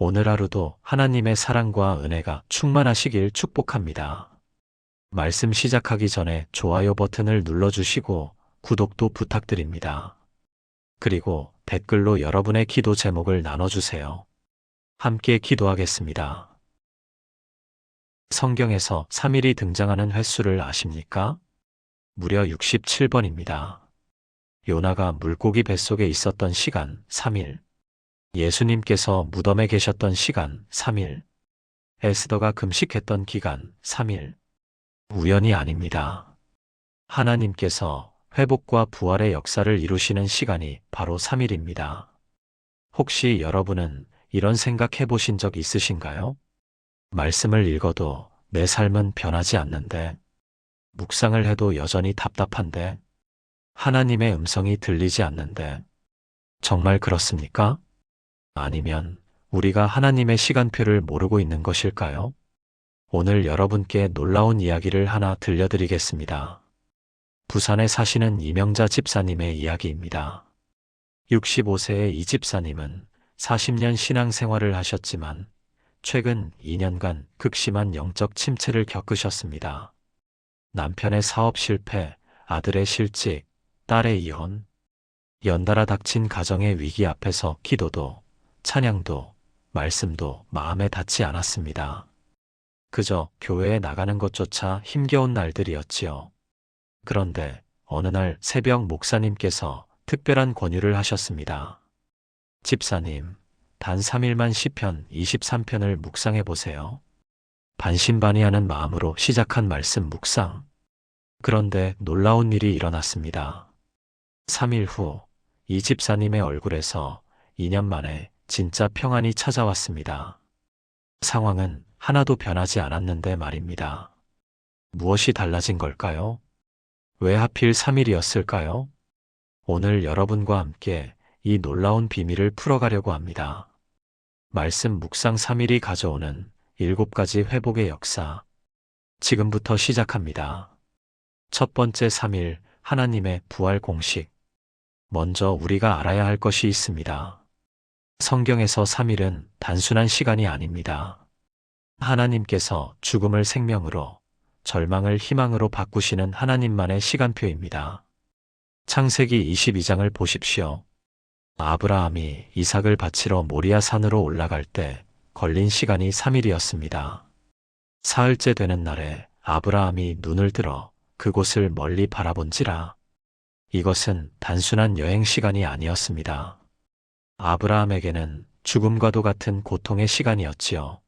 오늘 하루도 하나님의 사랑과 은혜가 충만하시길 축복합니다. 말씀 시작하기 전에 좋아요 버튼을 눌러주시고 구독도 부탁드립니다. 그리고 댓글로 여러분의 기도 제목을 나눠주세요. 함께 기도하겠습니다. 성경에서 3일이 등장하는 횟수를 아십니까? 무려 67번입니다. 요나가 물고기 뱃속에 있었던 시간 3일. 예수님께서 무덤에 계셨던 시간 3일. 에스더가 금식했던 기간 3일. 우연이 아닙니다. 하나님께서 회복과 부활의 역사를 이루시는 시간이 바로 3일입니다. 혹시 여러분은 이런 생각 해보신 적 있으신가요? 말씀을 읽어도 내 삶은 변하지 않는데, 묵상을 해도 여전히 답답한데, 하나님의 음성이 들리지 않는데, 정말 그렇습니까? 아니면 우리가 하나님의 시간표를 모르고 있는 것일까요? 오늘 여러분께 놀라운 이야기를 하나 들려드리겠습니다. 부산에 사시는 이명자 집사님의 이야기입니다. 65세의 이 집사님은 40년 신앙생활을 하셨지만 최근 2년간 극심한 영적 침체를 겪으셨습니다. 남편의 사업 실패, 아들의 실직, 딸의 이혼, 연달아 닥친 가정의 위기 앞에서 기도도, 찬양도, 말씀도 마음에 닿지 않았습니다. 그저 교회에 나가는 것조차 힘겨운 날들이었지요. 그런데 어느 날 새벽 목사님께서 특별한 권유를 하셨습니다. 집사님, 단 3일만 시편 23편을 묵상해 보세요. 반신반의하는 마음으로 시작한 말씀 묵상. 그런데 놀라운 일이 일어났습니다. 3일 후, 이 집사님의 얼굴에서 2년 만에 진짜 평안이 찾아왔습니다. 상황은 하나도 변하지 않았는데 말입니다. 무엇이 달라진 걸까요? 왜 하필 3일이었을까요? 오늘 여러분과 함께 이 놀라운 비밀을 풀어가려고 합니다. 말씀 묵상 3일이 가져오는 7가지 회복의 역사. 지금부터 시작합니다. 첫 번째 3일, 하나님의 부활 공식. 먼저 우리가 알아야 할 것이 있습니다. 성경에서 3일은 단순한 시간이 아닙니다. 하나님께서 죽음을 생명으로, 절망을 희망으로 바꾸시는 하나님만의 시간표입니다. 창세기 22장을 보십시오. 아브라함이 이삭을 바치러 모리아 산으로 올라갈 때 걸린 시간이 3일이었습니다. 사흘째 되는 날에 아브라함이 눈을 들어 그곳을 멀리 바라본지라. 이것은 단순한 여행 시간이 아니었습니다. 아브라함에게는 죽음과도 같은 고통의 시간이었지요.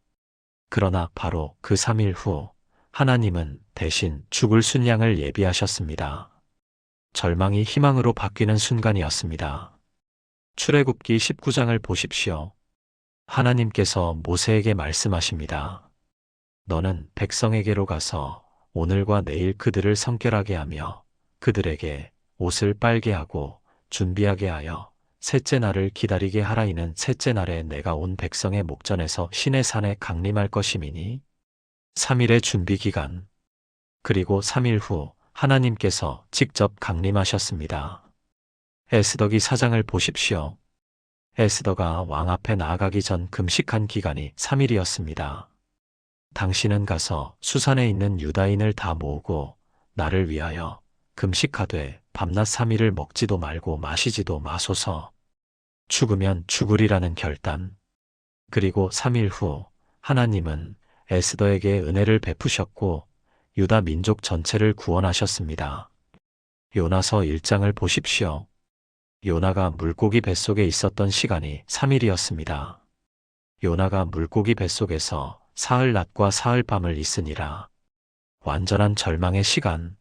그러나 바로 그 3일 후 하나님은 대신 죽을 순양을 예비하셨습니다. 절망이 희망으로 바뀌는 순간이었습니다. 출애굽기 19장을 보십시오. 하나님께서 모세에게 말씀하십니다. 너는 백성에게로 가서 오늘과 내일 그들을 성결하게 하며 그들에게 옷을 빨게 하고 준비하게 하여 셋째 날을 기다리게 하라. 이는 셋째 날에 내가 온 백성의 목전에서 시내 산에 강림할 것임이니. 3일의 준비 기간. 그리고 3일 후 하나님께서 직접 강림하셨습니다. 에스더기 4장을 보십시오. 에스더가 왕 앞에 나아가기 전 금식한 기간이 3일이었습니다. 당신은 가서 수산에 있는 유다인을 다 모으고 나를 위하여 금식하되 밤낮 3일을 먹지도 말고 마시지도 마소서. 죽으면 죽으리라는 결단. 그리고 3일 후 하나님은 에스더에게 은혜를 베푸셨고 유다 민족 전체를 구원하셨습니다. 요나서 1장을 보십시오. 요나가 물고기 뱃속에 있었던 시간이 3일이었습니다. 요나가 물고기 뱃속에서 사흘 낮과 사흘 밤을 있으니라. 완전한 절망의 시간.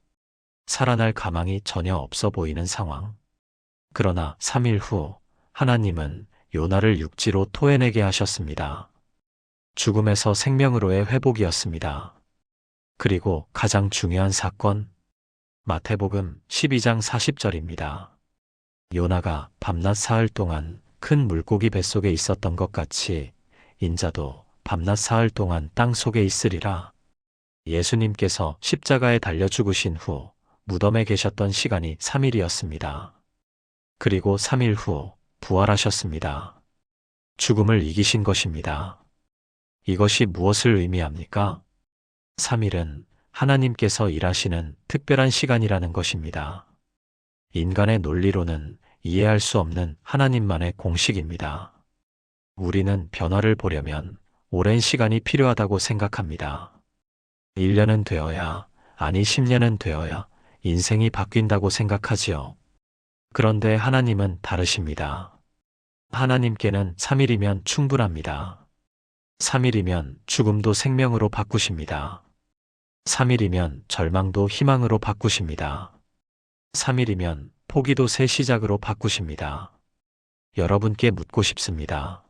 살아날 가망이 전혀 없어 보이는 상황. 그러나 3일 후 하나님은 요나를 육지로 토해내게 하셨습니다. 죽음에서 생명으로의 회복이었습니다. 그리고 가장 중요한 사건, 마태복음 12장 40절입니다. 요나가 밤낮 사흘 동안 큰 물고기 뱃속에 있었던 것 같이 인자도 밤낮 사흘 동안 땅 속에 있으리라. 예수님께서 십자가에 달려 죽으신 후 무덤에 계셨던 시간이 3일이었습니다. 그리고 3일 후 부활하셨습니다. 죽음을 이기신 것입니다. 이것이 무엇을 의미합니까? 3일은 하나님께서 일하시는 특별한 시간이라는 것입니다. 인간의 논리로는 이해할 수 없는 하나님만의 공식입니다. 우리는 변화를 보려면 오랜 시간이 필요하다고 생각합니다. 1년은 되어야, 아니 10년은 되어야 인생이 바뀐다고 생각하지요. 그런데 하나님은 다르십니다. 하나님께는 3일이면 충분합니다. 3일이면 죽음도 생명으로 바꾸십니다. 3일이면 절망도 희망으로 바꾸십니다. 3일이면 포기도 새 시작으로 바꾸십니다. 여러분께 묻고 싶습니다.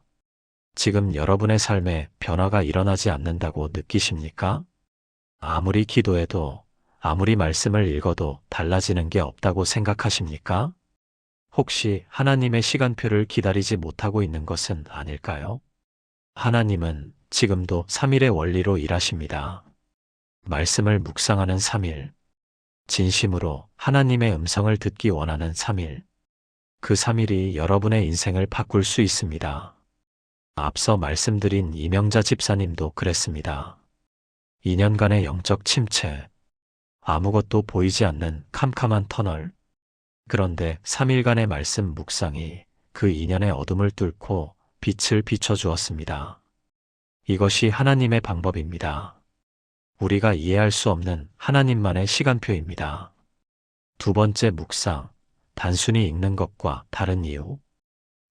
지금 여러분의 삶에 변화가 일어나지 않는다고 느끼십니까? 아무리 기도해도, 아무리 말씀을 읽어도 달라지는 게 없다고 생각하십니까? 혹시 하나님의 시간표를 기다리지 못하고 있는 것은 아닐까요? 하나님은 지금도 3일의 원리로 일하십니다. 말씀을 묵상하는 3일, 진심으로 하나님의 음성을 듣기 원하는 3일, 그 3일이 여러분의 인생을 바꿀 수 있습니다. 앞서 말씀드린 이명자 집사님도 그랬습니다. 2년간의 영적 침체, 아무것도 보이지 않는 캄캄한 터널, 그런데 3일간의 말씀 묵상이 그 2년의 어둠을 뚫고 빛을 비춰주었습니다. 이것이 하나님의 방법입니다. 우리가 이해할 수 없는 하나님만의 시간표입니다. 두 번째 묵상, 단순히 읽는 것과 다른 이유.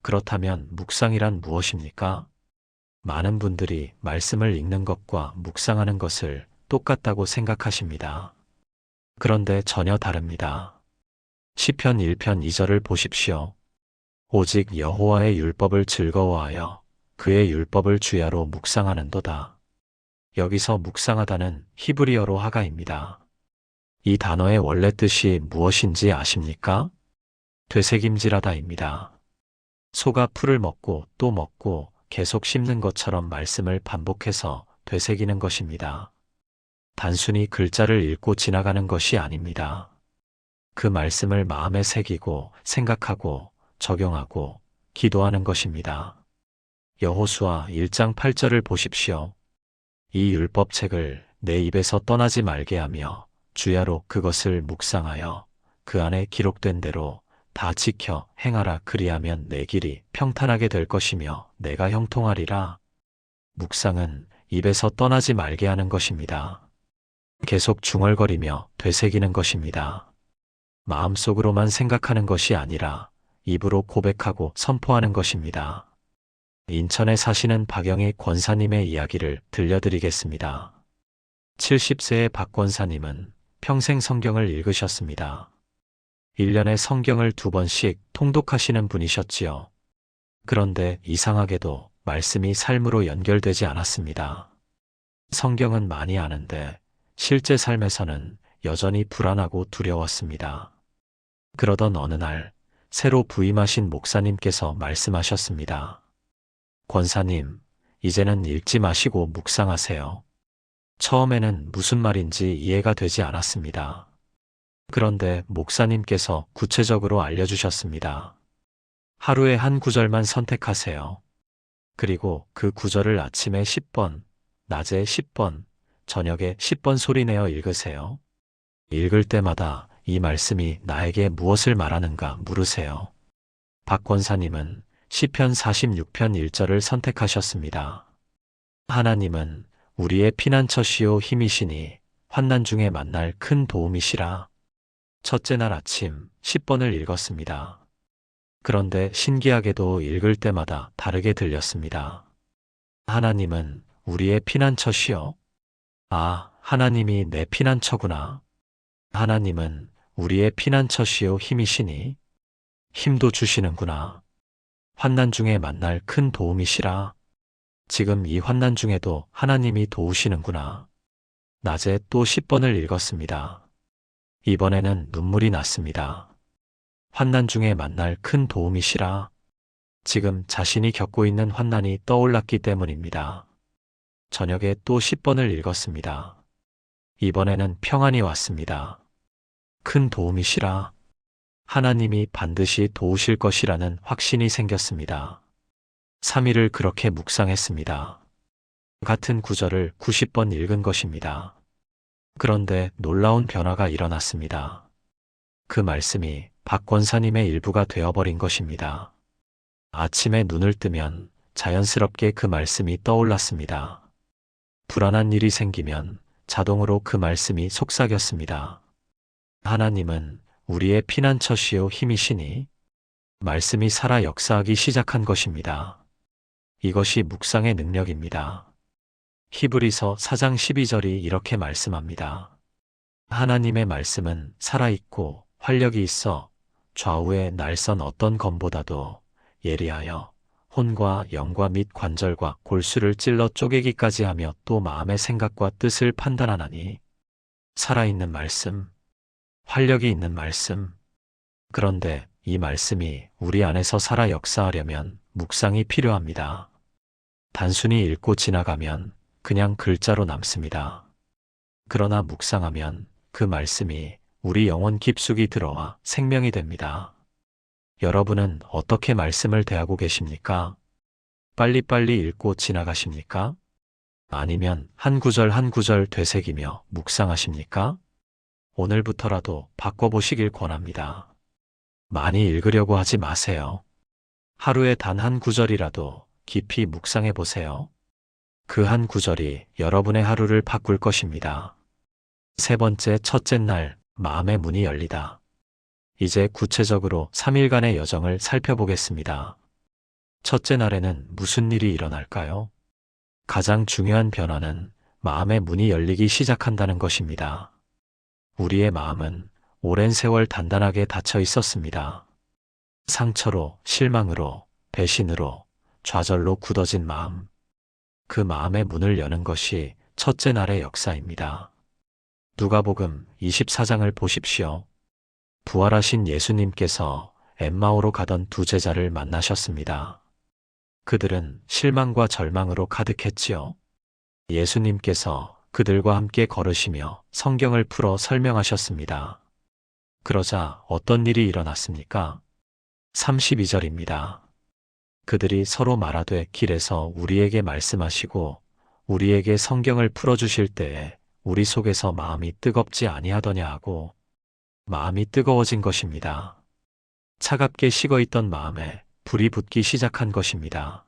그렇다면 묵상이란 무엇입니까? 많은 분들이 말씀을 읽는 것과 묵상하는 것을 똑같다고 생각하십니다. 그런데 전혀 다릅니다. 시편 1편 2절을 보십시오. 오직 여호와의 율법을 즐거워하여 그의 율법을 주야로 묵상하는도다. 여기서 묵상하다는 히브리어로 하가입니다. 이 단어의 원래 뜻이 무엇인지 아십니까? 되새김질하다입니다. 소가 풀을 먹고 또 먹고 계속 씹는 것처럼 말씀을 반복해서 되새기는 것입니다. 단순히 글자를 읽고 지나가는 것이 아닙니다. 그 말씀을 마음에 새기고 생각하고 적용하고 기도하는 것입니다. 여호수아 1장 8절을 보십시오. 이 율법책을 내 입에서 떠나지 말게 하며 주야로 그것을 묵상하여 그 안에 기록된 대로 다 지켜 행하라. 그리하면 내 길이 평탄하게 될 것이며 내가 형통하리라. 묵상은 입에서 떠나지 말게 하는 것입니다. 계속 중얼거리며 되새기는 것입니다. 마음속으로만 생각하는 것이 아니라 입으로 고백하고 선포하는 것입니다. 인천에 사시는 박영희 권사님의 이야기를 들려드리겠습니다. 70세의 박 권사님은 평생 성경을 읽으셨습니다. 1년에 성경을 2번씩 통독하시는 분이셨지요. 그런데 이상하게도 말씀이 삶으로 연결되지 않았습니다. 성경은 많이 아는데 실제 삶에서는 여전히 불안하고 두려웠습니다. 그러던 어느 날 새로 부임하신 목사님께서 말씀하셨습니다. 권사님, 이제는 읽지 마시고 묵상하세요. 처음에는 무슨 말인지 이해가 되지 않았습니다. 그런데 목사님께서 구체적으로 알려주셨습니다. 하루에 한 구절만 선택하세요. 그리고 그 구절을 아침에 10번, 낮에 10번, 저녁에 10번 소리내어 읽으세요. 읽을 때마다 이 말씀이 나에게 무엇을 말하는가 물으세요. 박 권사님은 시편 46편 1절을 선택하셨습니다. 하나님은 우리의 피난처시요 힘이시니 환난 중에 만날 큰 도움이시라. 첫째 날 아침 10번을 읽었습니다. 그런데 신기하게도 읽을 때마다 다르게 들렸습니다. 하나님은 우리의 피난처시요. 아, 하나님이 내 피난처구나. 하나님은 우리의 피난처시요 힘이시니 힘도 주시는구나. 환난 중에 만날 큰 도움이시라. 지금 이 환난 중에도 하나님이 도우시는구나. 낮에 또 10번을 읽었습니다. 이번에는 눈물이 났습니다. 환난 중에 만날 큰 도움이시라. 지금 자신이 겪고 있는 환난이 떠올랐기 때문입니다. 저녁에 또 10번을 읽었습니다. 이번에는 평안이 왔습니다. 큰 도움이시라. 하나님이 반드시 도우실 것이라는 확신이 생겼습니다. 3일을 그렇게 묵상했습니다. 같은 구절을 90번 읽은 것입니다. 그런데 놀라운 변화가 일어났습니다. 그 말씀이 박 권사님의 일부가 되어버린 것입니다. 아침에 눈을 뜨면 자연스럽게 그 말씀이 떠올랐습니다. 불안한 일이 생기면 자동으로 그 말씀이 속삭였습니다. 하나님은 우리의 피난처시요 힘이시니 말씀이 살아 역사하기 시작한 것입니다. 이것이 묵상의 능력입니다. 히브리서 4장 12절이 이렇게 말씀합니다. 하나님의 말씀은 살아있고 활력이 있어 좌우의 날선 어떤 검보다도 예리하여 혼과 영과 및 관절과 골수를 찔러 쪼개기까지 하며 또 마음의 생각과 뜻을 판단하나니 살아있는 말씀, 활력이 있는 말씀. 그런데 이 말씀이 우리 안에서 살아 역사하려면 묵상이 필요합니다. 단순히 읽고 지나가면 그냥 글자로 남습니다. 그러나 묵상하면 그 말씀이 우리 영혼 깊숙이 들어와 생명이 됩니다. 여러분은 어떻게 말씀을 대하고 계십니까? 빨리빨리 읽고 지나가십니까? 아니면 한 구절 한 구절 되새기며 묵상하십니까? 오늘부터라도 바꿔보시길 권합니다. 많이 읽으려고 하지 마세요. 하루에 단 한 구절이라도 깊이 묵상해 보세요. 그 한 구절이 여러분의 하루를 바꿀 것입니다. 세 번째, 첫째 날, 마음의 문이 열리다. 이제 구체적으로 3일간의 여정을 살펴보겠습니다. 첫째 날에는 무슨 일이 일어날까요? 가장 중요한 변화는 마음의 문이 열리기 시작한다는 것입니다. 우리의 마음은 오랜 세월 단단하게 닫혀 있었습니다. 상처로, 실망으로, 배신으로, 좌절로 굳어진 마음. 그 마음의 문을 여는 것이 첫째 날의 역사입니다. 누가복음 24장을 보십시오. 부활하신 예수님께서 엠마오로 가던 두 제자를 만나셨습니다. 그들은 실망과 절망으로 가득했지요. 예수님께서 그들과 함께 걸으시며 성경을 풀어 설명하셨습니다. 그러자 어떤 일이 일어났습니까? 32절입니다. 그들이 서로 말하되 길에서 우리에게 말씀하시고 우리에게 성경을 풀어주실 때에 우리 속에서 마음이 뜨겁지 아니하더냐 하고 마음이 뜨거워진 것입니다. 차갑게 식어있던 마음에 불이 붙기 시작한 것입니다.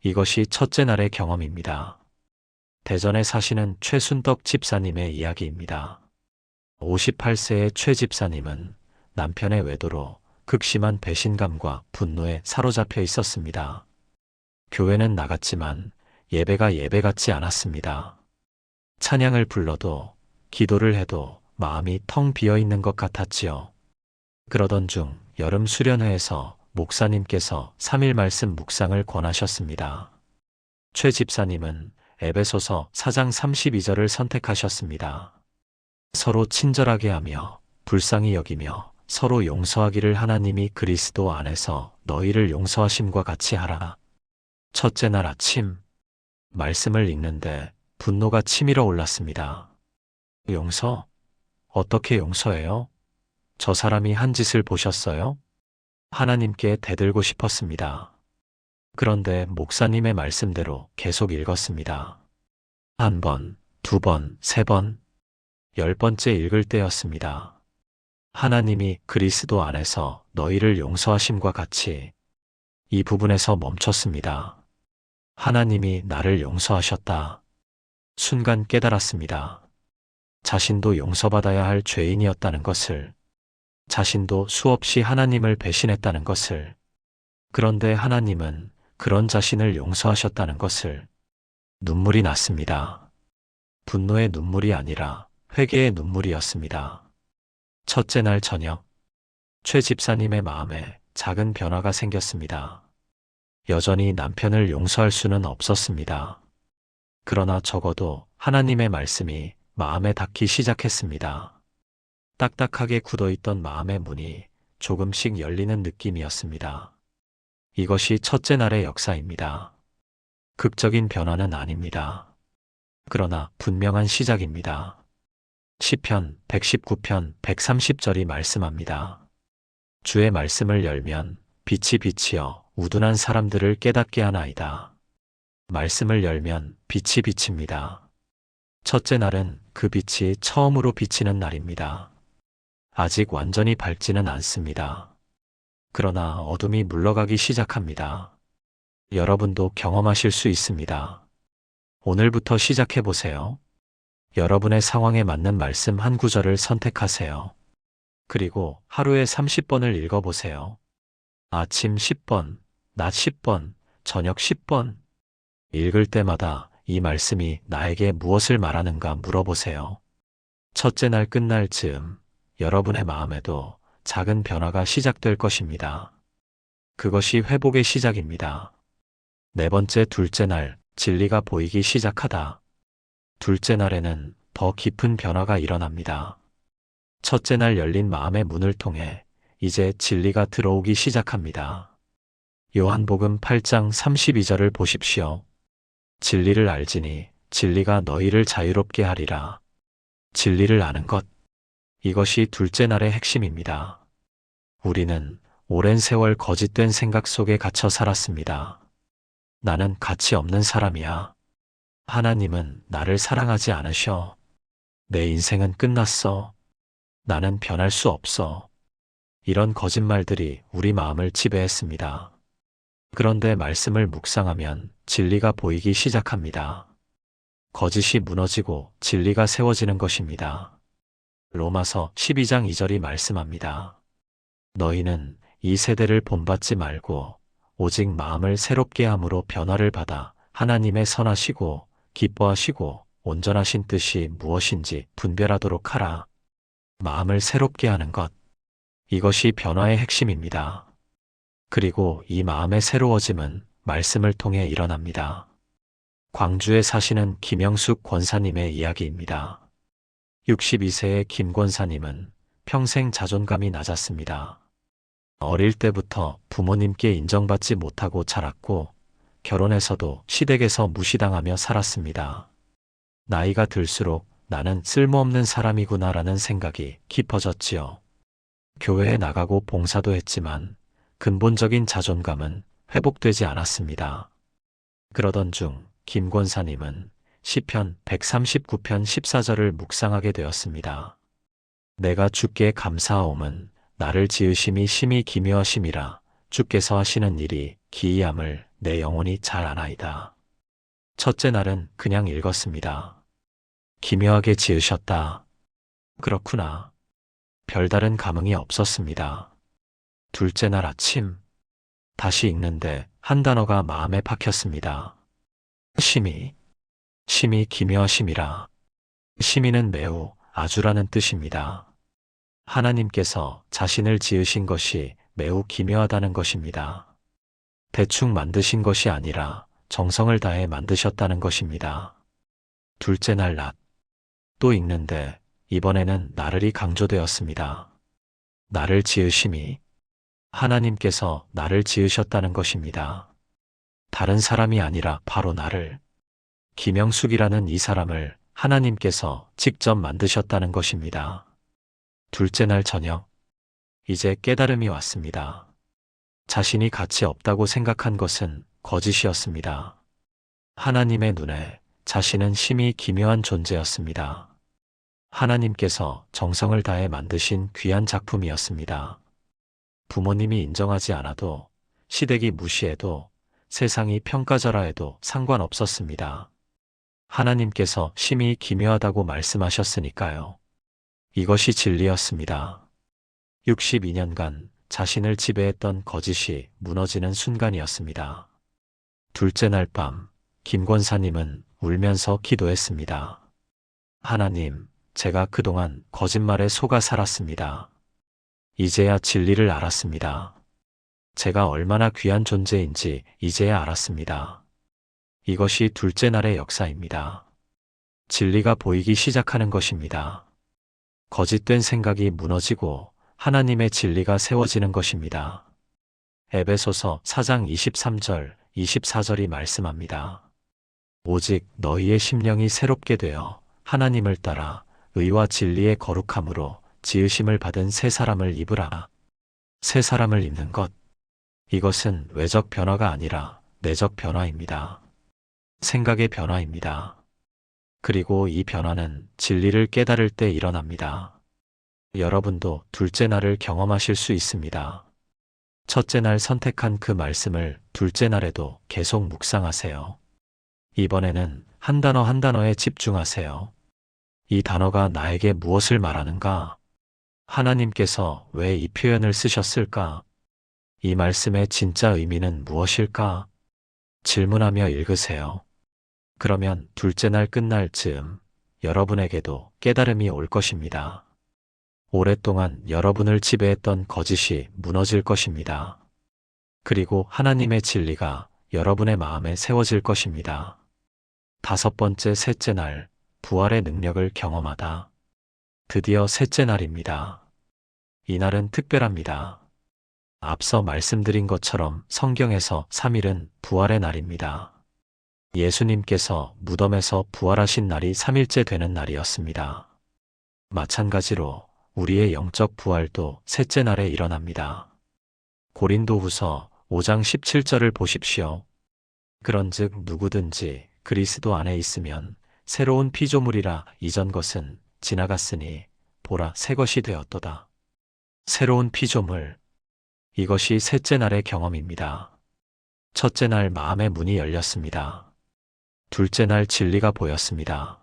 이것이 첫째 날의 경험입니다. 대전에 사시는 최순덕 집사님의 이야기입니다. 58세의 최 집사님은 남편의 외도로 극심한 배신감과 분노에 사로잡혀 있었습니다. 교회는 나갔지만 예배가 예배 같지 않았습니다. 찬양을 불러도 기도를 해도 마음이 텅 비어 있는 것 같았지요. 그러던 중 여름 수련회에서 목사님께서 3일 말씀 묵상을 권하셨습니다. 최 집사님은 에베소서 4장 32절을 선택하셨습니다. 서로 친절하게 하며 불쌍히 여기며 서로 용서하기를 하나님이 그리스도 안에서 너희를 용서하심과 같이 하라. 첫째 날 아침 말씀을 읽는데 분노가 치밀어 올랐습니다. 용서? 어떻게 용서해요? 저 사람이 한 짓을 보셨어요? 하나님께 대들고 싶었습니다. 그런데 목사님의 말씀대로 계속 읽었습니다. 한 번, 두 번, 세 번, 10번째 읽을 때였습니다. 하나님이 그리스도 안에서 너희를 용서하심과 같이 이 부분에서 멈췄습니다. 하나님이 나를 용서하셨다. 순간 깨달았습니다. 자신도 용서받아야 할 죄인이었다는 것을, 자신도 수없이 하나님을 배신했다는 것을, 그런데 하나님은 그런 자신을 용서하셨다는 것을. 눈물이 났습니다. 분노의 눈물이 아니라 회개의 눈물이었습니다. 첫째 날 저녁, 최 집사님의 마음에 작은 변화가 생겼습니다. 여전히 남편을 용서할 수는 없었습니다. 그러나 적어도 하나님의 말씀이 마음에 닿기 시작했습니다. 딱딱하게 굳어있던 마음의 문이 조금씩 열리는 느낌이었습니다. 이것이 첫째 날의 역사입니다. 극적인 변화는 아닙니다. 그러나 분명한 시작입니다. 시편 119편 130절이 말씀합니다. 주의 말씀을 열면 빛이 비치어 우둔한 사람들을 깨닫게 하나이다. 말씀을 열면 빛이 비칩니다. 첫째 날은 그 빛이 처음으로 비치는 날입니다. 아직 완전히 밝지는 않습니다. 그러나 어둠이 물러가기 시작합니다. 여러분도 경험하실 수 있습니다. 오늘부터 시작해 보세요. 여러분의 상황에 맞는 말씀 한 구절을 선택하세요. 그리고 하루에 30번을 읽어보세요. 아침 10번, 낮 10번, 저녁 10번. 읽을 때마다 이 말씀이 나에게 무엇을 말하는가 물어보세요. 첫째 날 끝날 즈음 여러분의 마음에도 작은 변화가 시작될 것입니다. 그것이 회복의 시작입니다. 네 번째, 둘째 날 진리가 보이기 시작하다. 둘째 날에는 더 깊은 변화가 일어납니다. 첫째 날 열린 마음의 문을 통해 이제 진리가 들어오기 시작합니다. 요한복음 8장 32절을 보십시오. 진리를 알지니 진리가 너희를 자유롭게 하리라. 진리를 아는 것. 이것이 둘째 날의 핵심입니다. 우리는 오랜 세월 거짓된 생각 속에 갇혀 살았습니다. 나는 가치 없는 사람이야. 하나님은 나를 사랑하지 않으셔. 내 인생은 끝났어. 나는 변할 수 없어. 이런 거짓말들이 우리 마음을 지배했습니다. 그런데 말씀을 묵상하면 진리가 보이기 시작합니다. 거짓이 무너지고 진리가 세워지는 것입니다. 로마서 12장 2절이 말씀합니다. 너희는 이 세대를 본받지 말고 오직 마음을 새롭게 함으로 변화를 받아 하나님의 선하시고 기뻐하시고 온전하신 뜻이 무엇인지 분별하도록 하라. 마음을 새롭게 하는 것. 이것이 변화의 핵심입니다. 그리고 이 마음의 새로워짐은 말씀을 통해 일어납니다. 광주에 사시는 김영숙 권사님의 이야기입니다. 62세의 김 권사님은 평생 자존감이 낮았습니다. 어릴 때부터 부모님께 인정받지 못하고 자랐고 결혼해서도 시댁에서 무시당하며 살았습니다. 나이가 들수록 나는 쓸모없는 사람이구나라는 생각이 깊어졌지요. 교회에 나가고 봉사도 했지만 근본적인 자존감은 회복되지 않았습니다. 그러던 중 김 권사님은 시편 139편 14절을 묵상하게 되었습니다. 내가 주께 감사하옴은 나를 지으심이 심히 기묘하심이라. 주께서 하시는 일이 기이함을 내 영혼이 잘 아나이다. 첫째 날은 그냥 읽었습니다. 기묘하게 지으셨다. 그렇구나. 별다른 감흥이 없었습니다. 둘째 날 아침 다시 읽는데 한 단어가 마음에 박혔습니다. 심히 기묘하심이라. 심히는 매우 아주라는 뜻입니다. 하나님께서 자신을 지으신 것이 매우 기묘하다는 것입니다. 대충 만드신 것이 아니라 정성을 다해 만드셨다는 것입니다. 둘째 날 낮. 또 읽는데 이번에는 나를이 강조되었습니다. 나를 지으심이. 하나님께서 나를 지으셨다는 것입니다. 다른 사람이 아니라 바로 나를. 김영숙이라는 이 사람을 하나님께서 직접 만드셨다는 것입니다. 둘째 날 저녁. 이제 깨달음이 왔습니다. 자신이 가치 없다고 생각한 것은 거짓이었습니다. 하나님의 눈에 자신은 심히 기묘한 존재였습니다. 하나님께서 정성을 다해 만드신 귀한 작품이었습니다. 부모님이 인정하지 않아도, 시댁이 무시해도, 세상이 평가절하 해도 상관없었습니다. 하나님께서 심히 기묘하다고 말씀하셨으니까요. 이것이 진리였습니다. 62년간 자신을 지배했던 거짓이 무너지는 순간이었습니다. 둘째 날 밤, 김 권사님은 울면서 기도했습니다. 하나님, 제가 그동안 거짓말에 속아 살았습니다. 이제야 진리를 알았습니다. 제가 얼마나 귀한 존재인지 이제야 알았습니다. 이것이 둘째 날의 역사입니다. 진리가 보이기 시작하는 것입니다. 거짓된 생각이 무너지고 하나님의 진리가 세워지는 것입니다. 에베소서 4장 23절, 24절이 말씀합니다. 오직 너희의 심령이 새롭게 되어 하나님을 따라 의와 진리의 거룩함으로 지으심을 받은 새 사람을 입으라. 새 사람을 입는 것. 이것은 외적 변화가 아니라 내적 변화입니다. 생각의 변화입니다. 그리고 이 변화는 진리를 깨달을 때 일어납니다. 여러분도 둘째 날을 경험하실 수 있습니다. 첫째 날 선택한 그 말씀을 둘째 날에도 계속 묵상하세요. 이번에는 한 단어 한 단어에 집중하세요. 이 단어가 나에게 무엇을 말하는가? 하나님께서 왜 이 표현을 쓰셨을까? 이 말씀의 진짜 의미는 무엇일까? 질문하며 읽으세요. 그러면 둘째 날 끝날 즈음 여러분에게도 깨달음이 올 것입니다. 오랫동안 여러분을 지배했던 거짓이 무너질 것입니다. 그리고 하나님의 진리가 여러분의 마음에 세워질 것입니다. 다섯 번째 셋째 날, 부활의 능력을 경험하다. 드디어 셋째 날입니다. 이날은 특별합니다. 앞서 말씀드린 것처럼 성경에서 3일은 부활의 날입니다. 예수님께서 무덤에서 부활하신 날이 3일째 되는 날이었습니다. 마찬가지로 우리의 영적 부활도 셋째 날에 일어납니다. 고린도후서 5장 17절을 보십시오. 그런즉 누구든지 그리스도 안에 있으면 새로운 피조물이라 이전 것은 지나갔으니 보라 새 것이 되었도다. 새로운 피조물. 이것이 셋째 날의 경험입니다. 첫째 날 마음의 문이 열렸습니다. 둘째 날 진리가 보였습니다.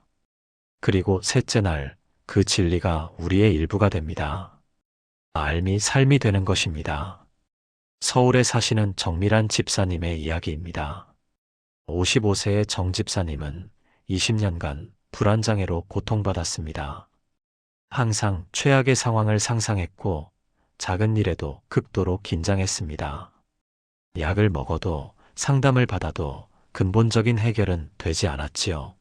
그리고 셋째 날 그 진리가 우리의 일부가 됩니다. 알미 삶이 되는 것입니다. 서울에 사시는 정밀한 집사님의 이야기입니다. 55세의 정 집사님은 20년간 불안장애로 고통받았습니다. 항상 최악의 상황을 상상했고 작은 일에도 극도로 긴장했습니다. 약을 먹어도 상담을 받아도 근본적인 해결은 되지 않았지요.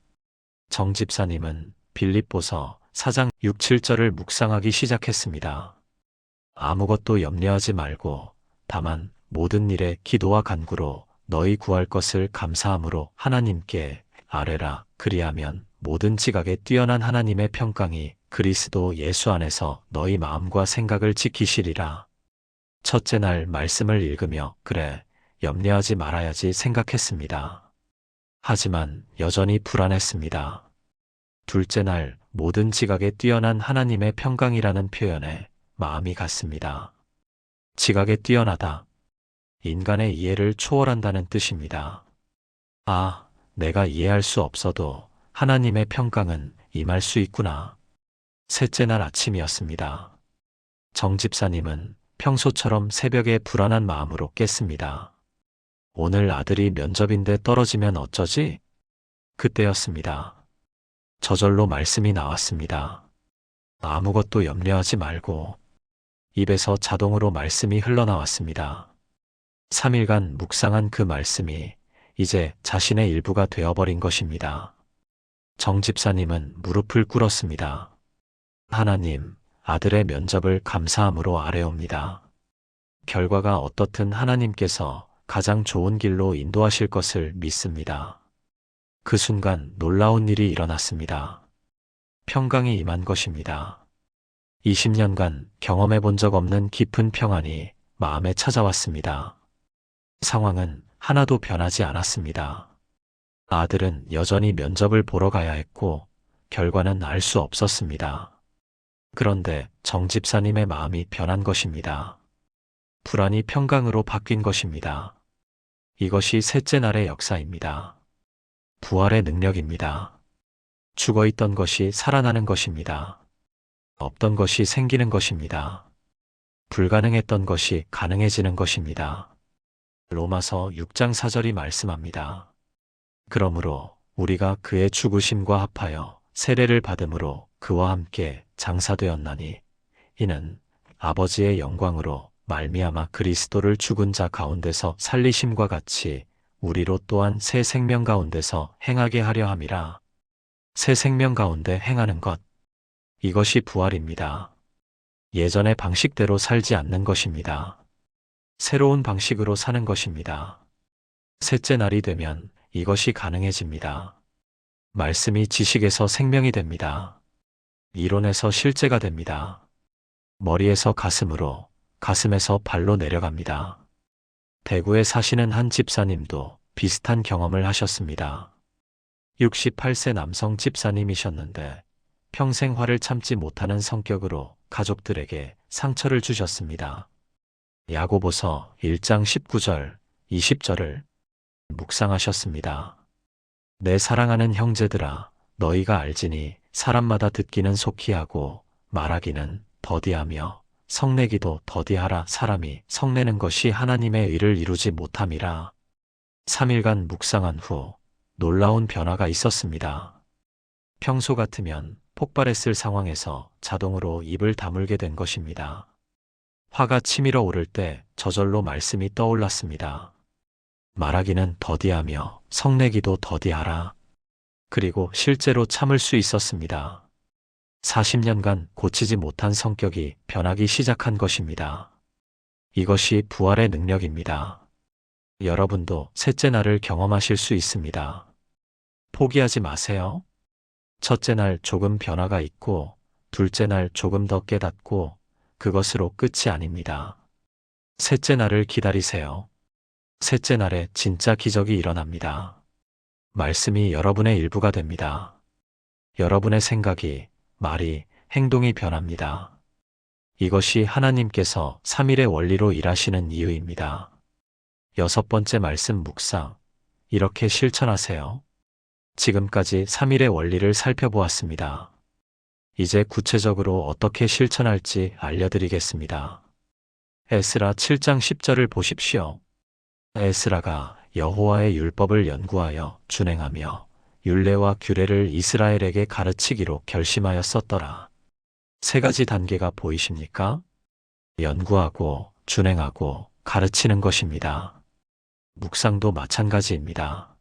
정 집사님은 빌립보서 4장 6, 7절을 묵상하기 시작했습니다. 아무것도 염려하지 말고 다만 모든 일에 기도와 간구로 너희 구할 것을 감사함으로 하나님께 아뢰라. 그리하면 모든 지각에 뛰어난 하나님의 평강이 그리스도 예수 안에서 너희 마음과 생각을 지키시리라. 첫째 날 말씀을 읽으며 그래, 염려하지 말아야지 생각했습니다. 하지만 여전히 불안했습니다. 둘째 날 모든 지각에 뛰어난 하나님의 평강이라는 표현에 마음이 갔습니다. 지각에 뛰어나다. 인간의 이해를 초월한다는 뜻입니다. 아, 내가 이해할 수 없어도 하나님의 평강은 임할 수 있구나. 셋째 날 아침이었습니다. 정 집사님은 평소처럼 새벽에 불안한 마음으로 깼습니다. 오늘 아들이 면접인데 떨어지면 어쩌지? 그때였습니다. 저절로 말씀이 나왔습니다. 아무것도 염려하지 말고. 입에서 자동으로 말씀이 흘러나왔습니다. 3일간 묵상한 그 말씀이 이제 자신의 일부가 되어버린 것입니다. 정 집사님은 무릎을 꿇었습니다. 하나님, 아들의 면접을 감사함으로 아뢰옵니다. 결과가 어떻든 하나님께서 가장 좋은 길로 인도하실 것을 믿습니다. 그 순간 놀라운 일이 일어났습니다. 평강이 임한 것입니다. 20년간 경험해 본 적 없는 깊은 평안이 마음에 찾아왔습니다. 상황은 하나도 변하지 않았습니다. 아들은 여전히 면접을 보러 가야 했고 결과는 알 수 없었습니다. 그런데 정 집사님의 마음이 변한 것입니다. 불안이 평강으로 바뀐 것입니다. 이것이 셋째 날의 역사입니다. 부활의 능력입니다. 죽어있던 것이 살아나는 것입니다. 없던 것이 생기는 것입니다. 불가능했던 것이 가능해지는 것입니다. 로마서 6장 4절이 말씀합니다. 그러므로 우리가 그의 죽으심과 합하여 세례를 받음으로 그와 함께 장사되었나니 이는 아버지의 영광으로 말미암아 그리스도를 죽은 자 가운데서 살리심과 같이 우리로 또한 새 생명 가운데서 행하게 하려 함이라. 새 생명 가운데 행하는 것. 이것이 부활입니다. 예전의 방식대로 살지 않는 것입니다. 새로운 방식으로 사는 것입니다. 셋째 날이 되면 이것이 가능해집니다. 말씀이 지식에서 생명이 됩니다. 이론에서 실제가 됩니다. 머리에서 가슴으로, 가슴에서 발로 내려갑니다. 대구에 사시는 한 집사님도 비슷한 경험을 하셨습니다. 68세 남성 집사님이셨는데 평생 화를 참지 못하는 성격으로 가족들에게 상처를 주셨습니다. 야고보서 1장 19절, 20절을 묵상하셨습니다. 내 사랑하는 형제들아, 너희가 알지니 사람마다 듣기는 속히 하고 말하기는 더디하며 성내기도 더디하라. 사람이 성내는 것이 하나님의 의를 이루지 못함이라. 3일간 묵상한 후 놀라운 변화가 있었습니다. 평소 같으면 폭발했을 상황에서 자동으로 입을 다물게 된 것입니다. 화가 치밀어 오를 때 저절로 말씀이 떠올랐습니다. 말하기는 더디하며 성내기도 더디하라. 그리고 실제로 참을 수 있었습니다. 40년간 고치지 못한 성격이 변하기 시작한 것입니다. 이것이 부활의 능력입니다. 여러분도 셋째 날을 경험하실 수 있습니다. 포기하지 마세요. 첫째 날 조금 변화가 있고, 둘째 날 조금 더 깨닫고, 그것으로 끝이 아닙니다. 셋째 날을 기다리세요. 셋째 날에 진짜 기적이 일어납니다. 말씀이 여러분의 일부가 됩니다. 여러분의 생각이, 말이, 행동이 변합니다. 이것이 하나님께서 3일의 원리로 일하시는 이유입니다. 6번째 말씀 묵상. 이렇게 실천하세요. 지금까지 3일의 원리를 살펴보았습니다. 이제 구체적으로 어떻게 실천할지 알려드리겠습니다. 에스라 7장 10절을 보십시오. 에스라가 여호와의 율법을 연구하여 준행하며 율례와 규례를 이스라엘에게 가르치기로 결심하였었더라. 세 가지 단계가 보이십니까? 연구하고 준행하고 가르치는 것입니다. 묵상도 마찬가지입니다.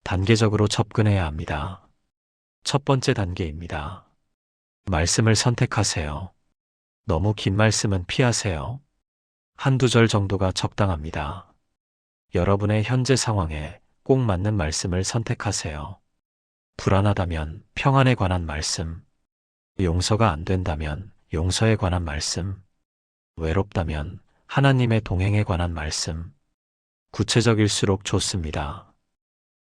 단계적으로 접근해야 합니다. 첫 번째 단계입니다. 말씀을 선택하세요. 너무 긴 말씀은 피하세요. 한두 절 정도가 적당합니다. 여러분의 현재 상황에 꼭 맞는 말씀을 선택하세요. 불안하다면 평안에 관한 말씀, 용서가 안 된다면 용서에 관한 말씀, 외롭다면 하나님의 동행에 관한 말씀, 구체적일수록 좋습니다.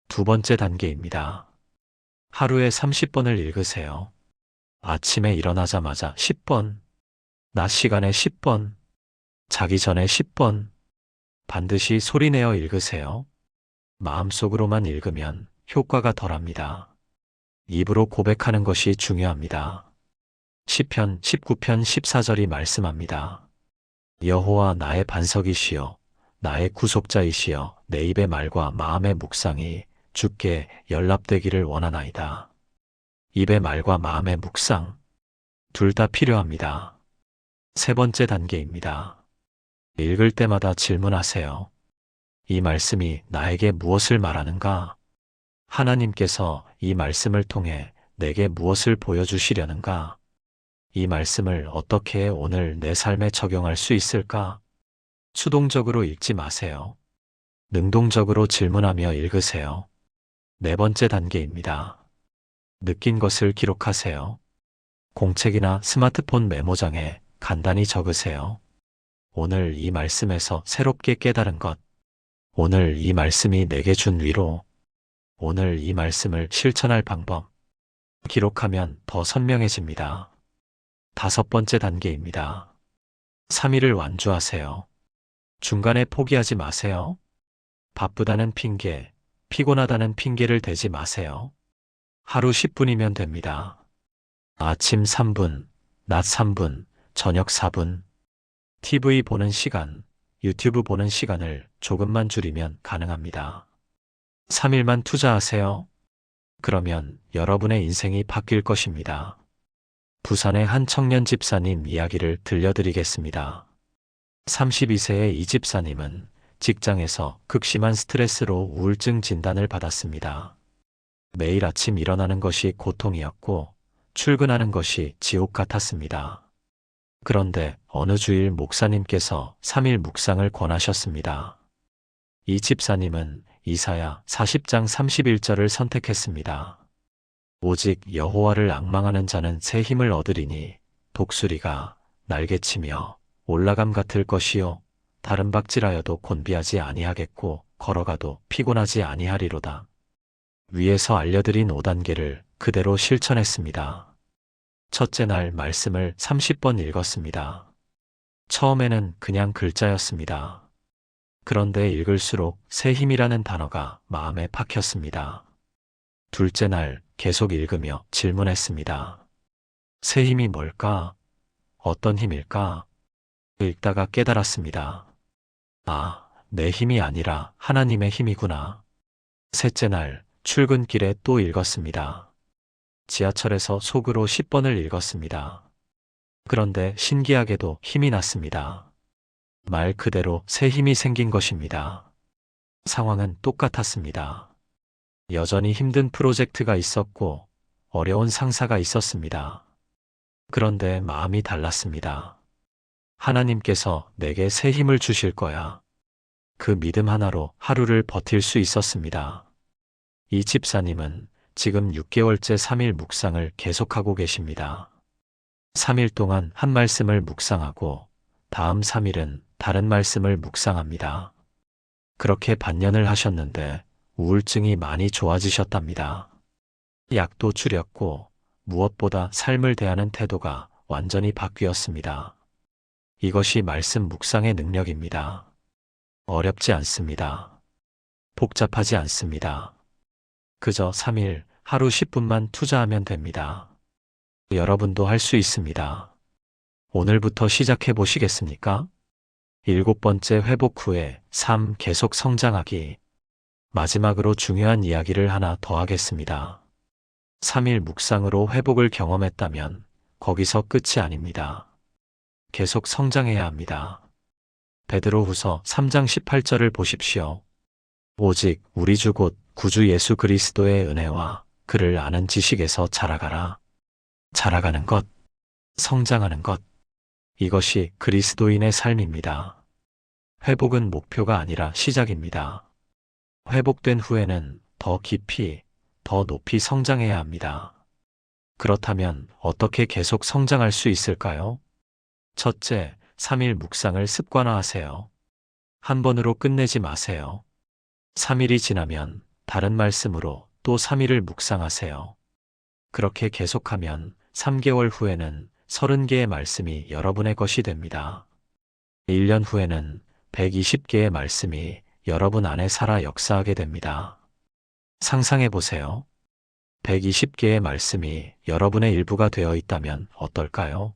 두 번째 단계입니다. 하루에 30번을 읽으세요. 아침에 일어나자마자 10번, 낮 시간에 10번, 자기 전에 10번, 반드시 소리내어 읽으세요. 마음속으로만 읽으면 효과가 덜합니다. 입으로 고백하는 것이 중요합니다. 시편 19편 14절이 말씀합니다. 여호와 나의 반석이시여, 나의 구속자이시여, 내 입의 말과 마음의 묵상이 주께 연락되기를 원하나이다. 입의 말과 마음의 묵상, 둘 다 필요합니다. 세 번째 단계입니다. 읽을 때마다 질문하세요. 이 말씀이 나에게 무엇을 말하는가? 하나님께서 이 말씀을 통해 내게 무엇을 보여주시려는가? 이 말씀을 어떻게 오늘 내 삶에 적용할 수 있을까? 수동적으로 읽지 마세요. 능동적으로 질문하며 읽으세요. 네 번째 단계입니다. 느낀 것을 기록하세요. 공책이나 스마트폰 메모장에 간단히 적으세요. 오늘 이 말씀에서 새롭게 깨달은 것, 오늘 이 말씀이 내게 준 위로, 오늘 이 말씀을 실천할 방법. 기록하면 더 선명해집니다. 다섯 번째 단계입니다. 3일을 완주하세요. 중간에 포기하지 마세요. 바쁘다는 핑계, 피곤하다는 핑계를 대지 마세요. 하루 10분이면 됩니다. 아침 3분, 낮 3분, 저녁 4분. TV 보는 시간, 유튜브 보는 시간을 조금만 줄이면 가능합니다. 3일만 투자하세요. 그러면 여러분의 인생이 바뀔 것입니다. 부산의 한 청년 집사님 이야기를 들려드리겠습니다. 32세의 이 집사님은 직장에서 극심한 스트레스로 우울증 진단을 받았습니다. 매일 아침 일어나는 것이 고통이었고 출근하는 것이 지옥 같았습니다. 그런데 어느 주일 목사님께서 3일 묵상을 권하셨습니다. 이 집사님은 이사야 40장 31절을 선택했습니다. 오직 여호와를 앙망하는 자는 새 힘을 얻으리니 독수리가 날개치며 올라감 같을 것이요 다른 박질하여도 곤비하지 아니하겠고 걸어가도 피곤하지 아니하리로다. 위에서 알려드린 5단계를 그대로 실천했습니다. 첫째 날 말씀을 30번 읽었습니다. 처음에는 그냥 글자였습니다. 그런데 읽을수록 새 힘이라는 단어가 마음에 박혔습니다. 둘째 날 계속 읽으며 질문했습니다. 새 힘이 뭘까? 어떤 힘일까? 읽다가 깨달았습니다. 아, 내 힘이 아니라 하나님의 힘이구나. 셋째 날 출근길에 또 읽었습니다. 지하철에서 속으로 10번을 읽었습니다. 그런데 신기하게도 힘이 났습니다. 말 그대로 새 힘이 생긴 것입니다. 상황은 똑같았습니다. 여전히 힘든 프로젝트가 있었고 어려운 상사가 있었습니다. 그런데 마음이 달랐습니다. 하나님께서 내게 새 힘을 주실 거야. 그 믿음 하나로 하루를 버틸 수 있었습니다. 이 집사님은 지금 6개월째 3일 묵상을 계속하고 계십니다. 3일 동안 한 말씀을 묵상하고 다음 3일은 다른 말씀을 묵상합니다. 그렇게 반년을 하셨는데 우울증이 많이 좋아지셨답니다. 약도 줄였고 무엇보다 삶을 대하는 태도가 완전히 바뀌었습니다. 이것이 말씀 묵상의 능력입니다. 어렵지 않습니다. 복잡하지 않습니다. 그저 3일 하루 10분만 투자하면 됩니다. 여러분도 할 수 있습니다. 오늘부터 시작해 보시겠습니까? 7번째 회복 후에 삶 계속 성장하기. 마지막으로 중요한 이야기를 하나 더 하겠습니다. 3일 묵상으로 회복을 경험했다면 거기서 끝이 아닙니다. 계속 성장해야 합니다. 베드로후서 3장 18절을 보십시오. 오직 우리 주 곧 구주 예수 그리스도의 은혜와 그를 아는 지식에서 자라가라. 자라가는 것, 성장하는 것, 이것이 그리스도인의 삶입니다. 회복은 목표가 아니라 시작입니다. 회복된 후에는 더 깊이, 더 높이 성장해야 합니다. 그렇다면 어떻게 계속 성장할 수 있을까요? 첫째, 3일 묵상을 습관화하세요. 한 번으로 끝내지 마세요. 3일이 지나면 다른 말씀으로 또 3일을 묵상하세요. 그렇게 계속하면 3개월 후에는 30개의 말씀이 여러분의 것이 됩니다. 1년 후에는 120개의 말씀이 여러분 안에 살아 역사하게 됩니다. 상상해 보세요. 120개의 말씀이 여러분의 일부가 되어 있다면 어떨까요?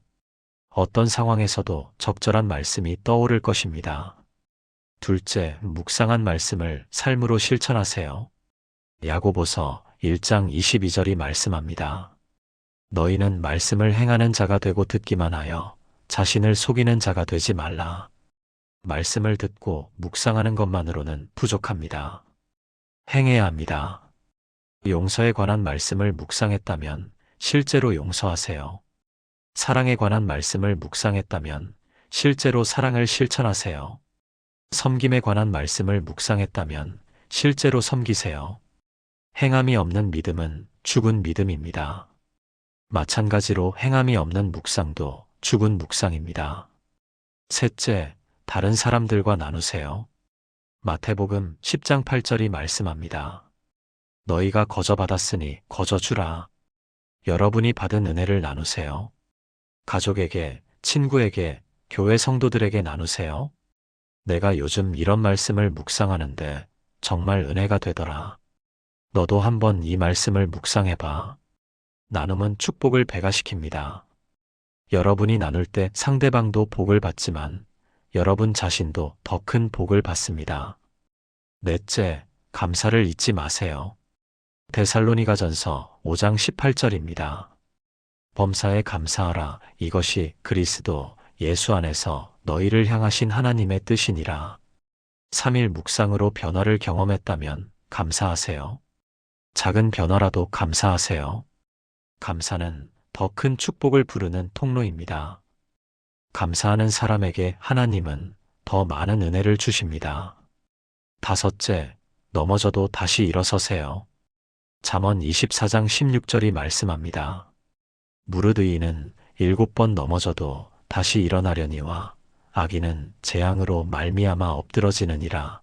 어떤 상황에서도 적절한 말씀이 떠오를 것입니다. 둘째, 묵상한 말씀을 삶으로 실천하세요. 야고보서 1장 22절이 말씀합니다. 너희는 말씀을 행하는 자가 되고 듣기만 하여 자신을 속이는 자가 되지 말라. 말씀을 듣고 묵상하는 것만으로는 부족합니다. 행해야 합니다. 용서에 관한 말씀을 묵상했다면 실제로 용서하세요. 사랑에 관한 말씀을 묵상했다면 실제로 사랑을 실천하세요. 섬김에 관한 말씀을 묵상했다면 실제로 섬기세요. 행함이 없는 믿음은 죽은 믿음입니다. 마찬가지로 행함이 없는 묵상도 죽은 묵상입니다. 셋째, 다른 사람들과 나누세요. 마태복음 10장 8절이 말씀합니다. 너희가 거저 받았으니 거저 주라. 여러분이 받은 은혜를 나누세요. 가족에게, 친구에게, 교회 성도들에게 나누세요. 내가 요즘 이런 말씀을 묵상하는데 정말 은혜가 되더라. 너도 한번 이 말씀을 묵상해봐. 나눔은 축복을 배가시킵니다. 여러분이 나눌 때 상대방도 복을 받지만 여러분 자신도 더 큰 복을 받습니다. 넷째, 감사를 잊지 마세요. 데살로니가전서 5장 18절입니다. 범사에 감사하라. 이것이 그리스도 예수 안에서 너희를 향하신 하나님의 뜻이니라. 3일 묵상으로 변화를 경험했다면 감사하세요. 작은 변화라도 감사하세요. 감사는 더 큰 축복을 부르는 통로입니다. 감사하는 사람에게 하나님은 더 많은 은혜를 주십니다. 다섯째, 넘어져도 다시 일어서세요. 잠언 24장 16절이 말씀합니다. 무릇 의인은 7번 넘어져도 다시 일어나려니와 아기는 재앙으로 말미암아 엎드러지느니라.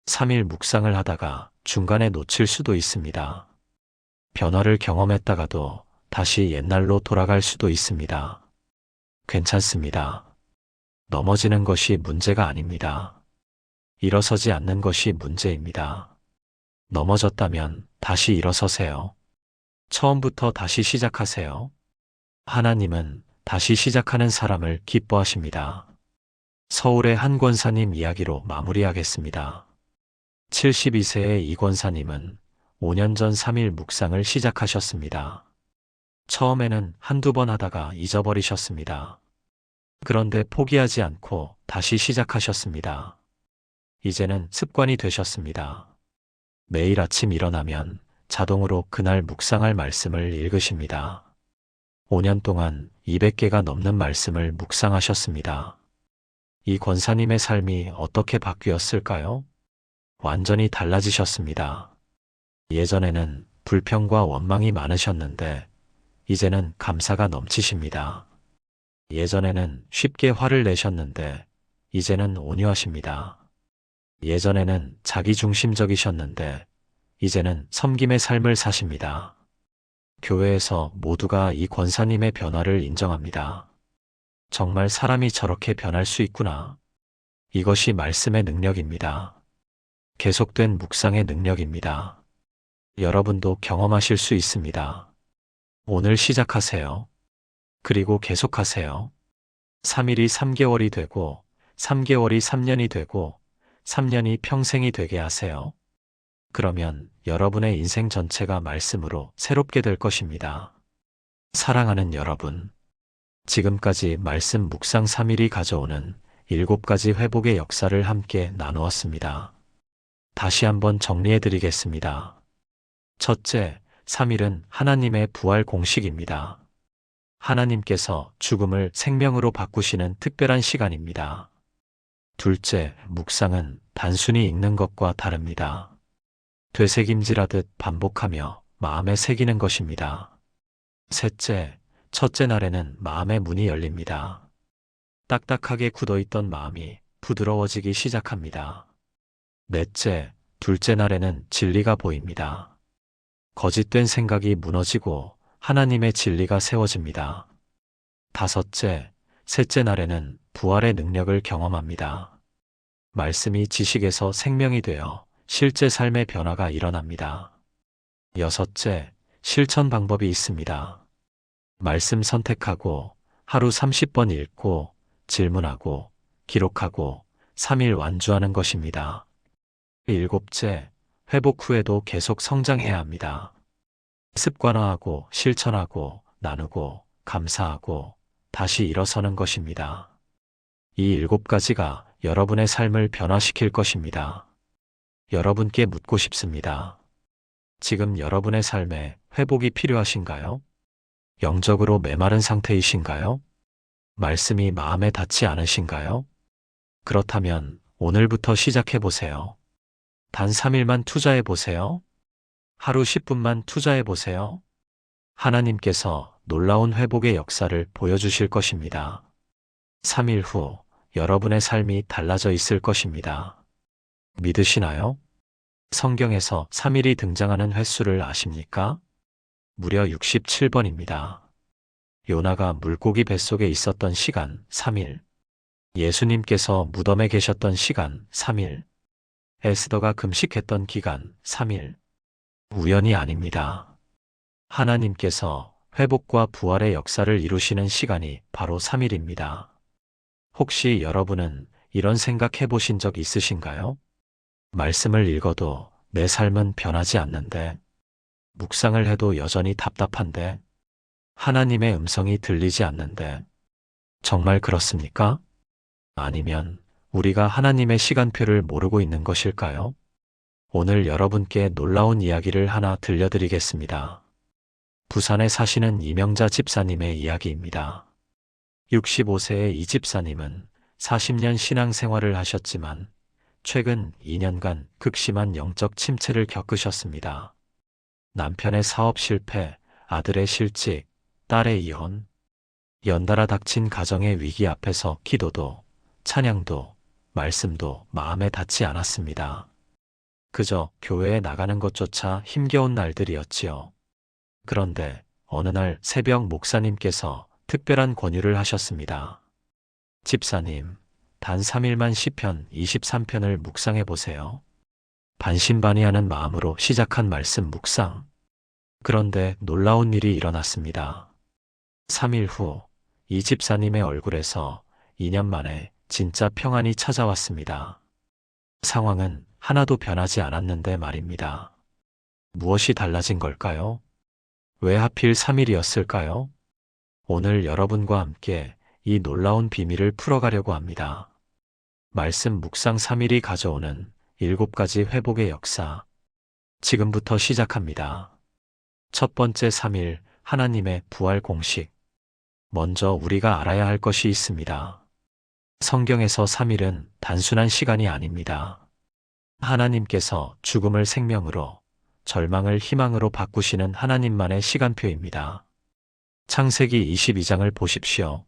3일 묵상을 하다가 중간에 놓칠 수도 있습니다. 변화를 경험했다가도 다시 옛날로 돌아갈 수도 있습니다. 괜찮습니다. 넘어지는 것이 문제가 아닙니다. 일어서지 않는 것이 문제입니다. 넘어졌다면 다시 일어서세요. 처음부터 다시 시작하세요. 하나님은 다시 시작하는 사람을 기뻐하십니다. 서울의 한 권사님 이야기로 마무리하겠습니다. 72세의 이 권사님은 5년 전 3일 묵상을 시작하셨습니다. 처음에는 한두 번 하다가 잊어버리셨습니다. 그런데 포기하지 않고 다시 시작하셨습니다. 이제는 습관이 되셨습니다. 매일 아침 일어나면 자동으로 그날 묵상할 말씀을 읽으십니다. 5년 동안 200개가 넘는 말씀을 묵상하셨습니다. 이 권사님의 삶이 어떻게 바뀌었을까요? 완전히 달라지셨습니다. 예전에는 불평과 원망이 많으셨는데 이제는 감사가 넘치십니다. 예전에는 쉽게 화를 내셨는데 이제는 온유하십니다. 예전에는 자기중심적이셨는데 이제는 섬김의 삶을 사십니다. 교회에서 모두가 이 권사님의 변화를 인정합니다. 정말 사람이 저렇게 변할 수 있구나. 이것이 말씀의 능력입니다. 계속된 묵상의 능력입니다. 여러분도 경험하실 수 있습니다. 오늘 시작하세요. 그리고 계속하세요. 3일이 3개월이 되고 3개월이 3년이 되고 3년이 평생이 되게 하세요. 그러면 여러분의 인생 전체가 말씀으로 새롭게 될 것입니다. 사랑하는 여러분, 지금까지 말씀 묵상 3일이 가져오는 7가지 회복의 역사를 함께 나누었습니다. 다시 한번 정리해 드리겠습니다. 첫째, 3일은 하나님의 부활 공식입니다. 하나님께서 죽음을 생명으로 바꾸시는 특별한 시간입니다. 둘째, 묵상은 단순히 읽는 것과 다릅니다. 되새김질하듯 반복하며 마음에 새기는 것입니다. 셋째, 첫째 날에는 마음의 문이 열립니다. 딱딱하게 굳어있던 마음이 부드러워지기 시작합니다. 넷째, 둘째 날에는 진리가 보입니다. 거짓된 생각이 무너지고 하나님의 진리가 세워집니다. 다섯째, 셋째 날에는 부활의 능력을 경험합니다. 말씀이 지식에서 생명이 되어 실제 삶의 변화가 일어납니다. 여섯째, 실천 방법이 있습니다. 말씀 선택하고 하루 30번 읽고 질문하고 기록하고 3일 완주하는 것입니다. 일곱째, 회복 후에도 계속 성장해야 합니다. 습관화하고 실천하고 나누고 감사하고 다시 일어서는 것입니다. 이 7가지가 여러분의 삶을 변화시킬 것입니다. 여러분께 묻고 싶습니다. 지금 여러분의 삶에 회복이 필요하신가요? 영적으로 메마른 상태이신가요? 말씀이 마음에 닿지 않으신가요? 그렇다면 오늘부터 시작해 보세요. 단 3일만 투자해 보세요. 하루 10분만 투자해 보세요. 하나님께서 놀라운 회복의 역사를 보여주실 것입니다. 3일 후 여러분의 삶이 달라져 있을 것입니다. 믿으시나요? 성경에서 3일이 등장하는 횟수를 아십니까? 무려 67번입니다. 요나가 물고기 뱃속에 있었던 시간 3일. 예수님께서 무덤에 계셨던 시간 3일. 에스더가 금식했던 기간 3일. 우연이 아닙니다. 하나님께서 회복과 부활의 역사를 이루시는 시간이 바로 3일입니다. 혹시 여러분은 이런 생각 해보신 적 있으신가요? 말씀을 읽어도 내 삶은 변하지 않는데, 묵상을 해도 여전히 답답한데, 하나님의 음성이 들리지 않는데, 정말 그렇습니까? 아니면 우리가 하나님의 시간표를 모르고 있는 것일까요? 오늘 여러분께 놀라운 이야기를 하나 들려드리겠습니다. 부산에 사시는 이명자 집사님의 이야기입니다. 65세의 이 집사님은 40년 신앙생활을 하셨지만 최근 2년간 극심한 영적 침체를 겪으셨습니다. 남편의 사업 실패, 아들의 실직, 딸의 이혼, 연달아 닥친 가정의 위기 앞에서 기도도, 찬양도, 말씀도 마음에 닿지 않았습니다. 그저 교회에 나가는 것조차 힘겨운 날들이었지요. 그런데 어느 날 새벽 목사님께서 특별한 권유를 하셨습니다. 집사님, 단 3일만 시편 23편을 묵상해 보세요. 반신반의하는 마음으로 시작한 말씀 묵상. 그런데 놀라운 일이 일어났습니다. 3일 후, 이 집사님의 얼굴에서 2년 만에 진짜 평안이 찾아왔습니다. 상황은 하나도 변하지 않았는데 말입니다. 무엇이 달라진 걸까요? 왜 하필 3일이었을까요? 오늘 여러분과 함께 이 놀라운 비밀을 풀어가려고 합니다. 말씀 묵상 3일이 가져오는 7가지 회복의 역사. 지금부터 시작합니다. 첫 번째 3일, 하나님의 부활 공식. 먼저 우리가 알아야 할 것이 있습니다. 성경에서 3일은 단순한 시간이 아닙니다. 하나님께서 죽음을 생명으로, 절망을 희망으로 바꾸시는 하나님만의 시간표입니다. 창세기 22장을 보십시오.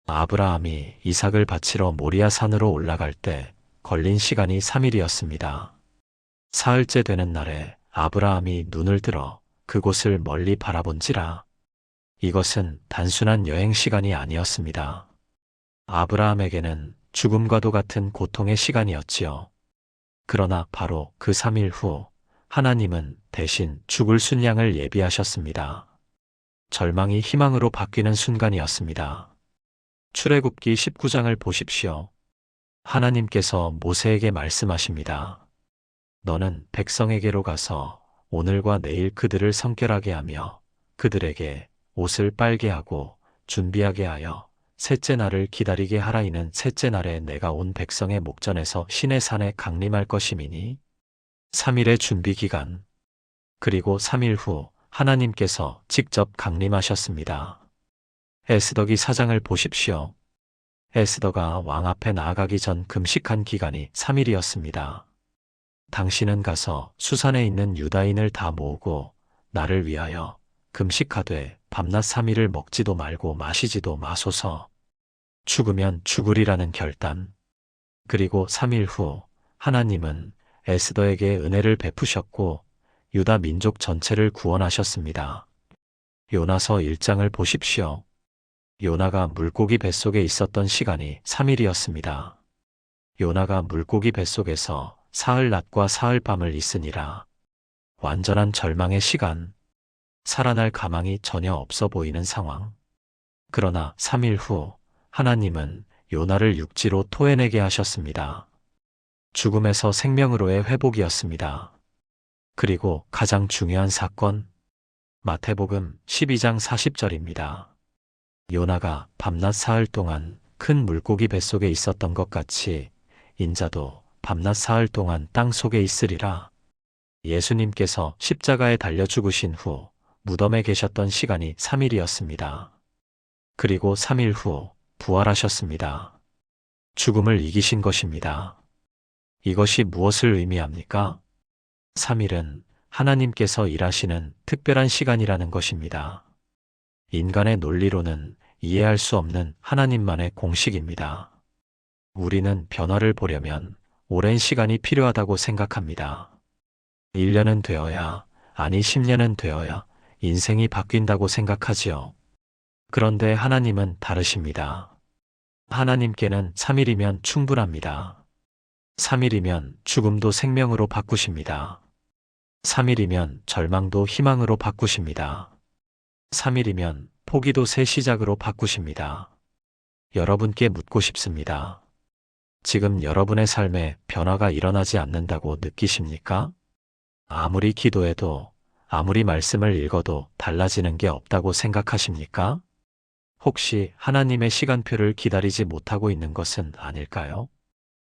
아브라함이 이삭을 바치러 모리아 산으로 올라갈 때 걸린 시간이 3일이었습니다. 사흘째 되는 날에 아브라함이 눈을 들어 그곳을 멀리 바라본지라. 이것은 단순한 여행 시간이 아니었습니다. 아브라함에게는 죽음과도 같은 고통의 시간이었지요. 그러나 바로 그 3일 후 하나님은 대신 죽을 순양을 예비하셨습니다. 절망이 희망으로 바뀌는 순간이었습니다. 출애굽기 19장을 보십시오. 하나님께서 모세에게 말씀하십니다. 너는 백성에게로 가서 오늘과 내일 그들을 성결하게 하며 그들에게 옷을 빨게 하고 준비하게 하여 셋째 날을 기다리게 하라. 이는 셋째 날에 내가 온 백성의 목전에서 시내 산에 강림할 것임이니 3일의 준비 기간. 그리고 3일 후 하나님께서 직접 강림하셨습니다. 에스더기 4장을 보십시오. 에스더가 왕 앞에 나아가기 전 금식한 기간이 3일이었습니다. 당신은 가서 수산에 있는 유다인을 다 모으고 나를 위하여 금식하되 밤낮 3일을 먹지도 말고 마시지도 마소서. 죽으면 죽으리라는 결단. 그리고 3일 후 하나님은 에스더에게 은혜를 베푸셨고 유다 민족 전체를 구원하셨습니다. 요나서 1장을 보십시오. 요나가 물고기 뱃속에 있었던 시간이 3일이었습니다. 요나가 물고기 뱃속에서 사흘 낮과 사흘 밤을 있으니라. 완전한 절망의 시간. 살아날 가망이 전혀 없어 보이는 상황. 그러나 3일 후 하나님은 요나를 육지로 토해내게 하셨습니다. 죽음에서 생명으로의 회복이었습니다. 그리고 가장 중요한 사건, 마태복음 12장 40절입니다. 요나가 밤낮 사흘 동안 큰 물고기 뱃속에 있었던 것 같이 인자도 밤낮 사흘 동안 땅 속에 있으리라. 예수님께서 십자가에 달려 죽으신 후 무덤에 계셨던 시간이 3일이었습니다. 그리고 3일 후 부활하셨습니다. 죽음을 이기신 것입니다. 이것이 무엇을 의미합니까? 3일은 하나님께서 일하시는 특별한 시간이라는 것입니다. 인간의 논리로는 이해할 수 없는 하나님만의 공식입니다. 우리는 변화를 보려면 오랜 시간이 필요하다고 생각합니다. 1년은 되어야, 아니 10년은 되어야 인생이 바뀐다고 생각하지요. 그런데 하나님은 다르십니다. 하나님께는 3일이면 충분합니다. 3일이면 죽음도 생명으로 바꾸십니다. 3일이면 절망도 희망으로 바꾸십니다. 3일이면 포기도 새 시작으로 바꾸십니다. 여러분께 묻고 싶습니다. 지금 여러분의 삶에 변화가 일어나지 않는다고 느끼십니까? 아무리 기도해도, 아무리 말씀을 읽어도 달라지는 게 없다고 생각하십니까? 혹시 하나님의 시간표를 기다리지 못하고 있는 것은 아닐까요?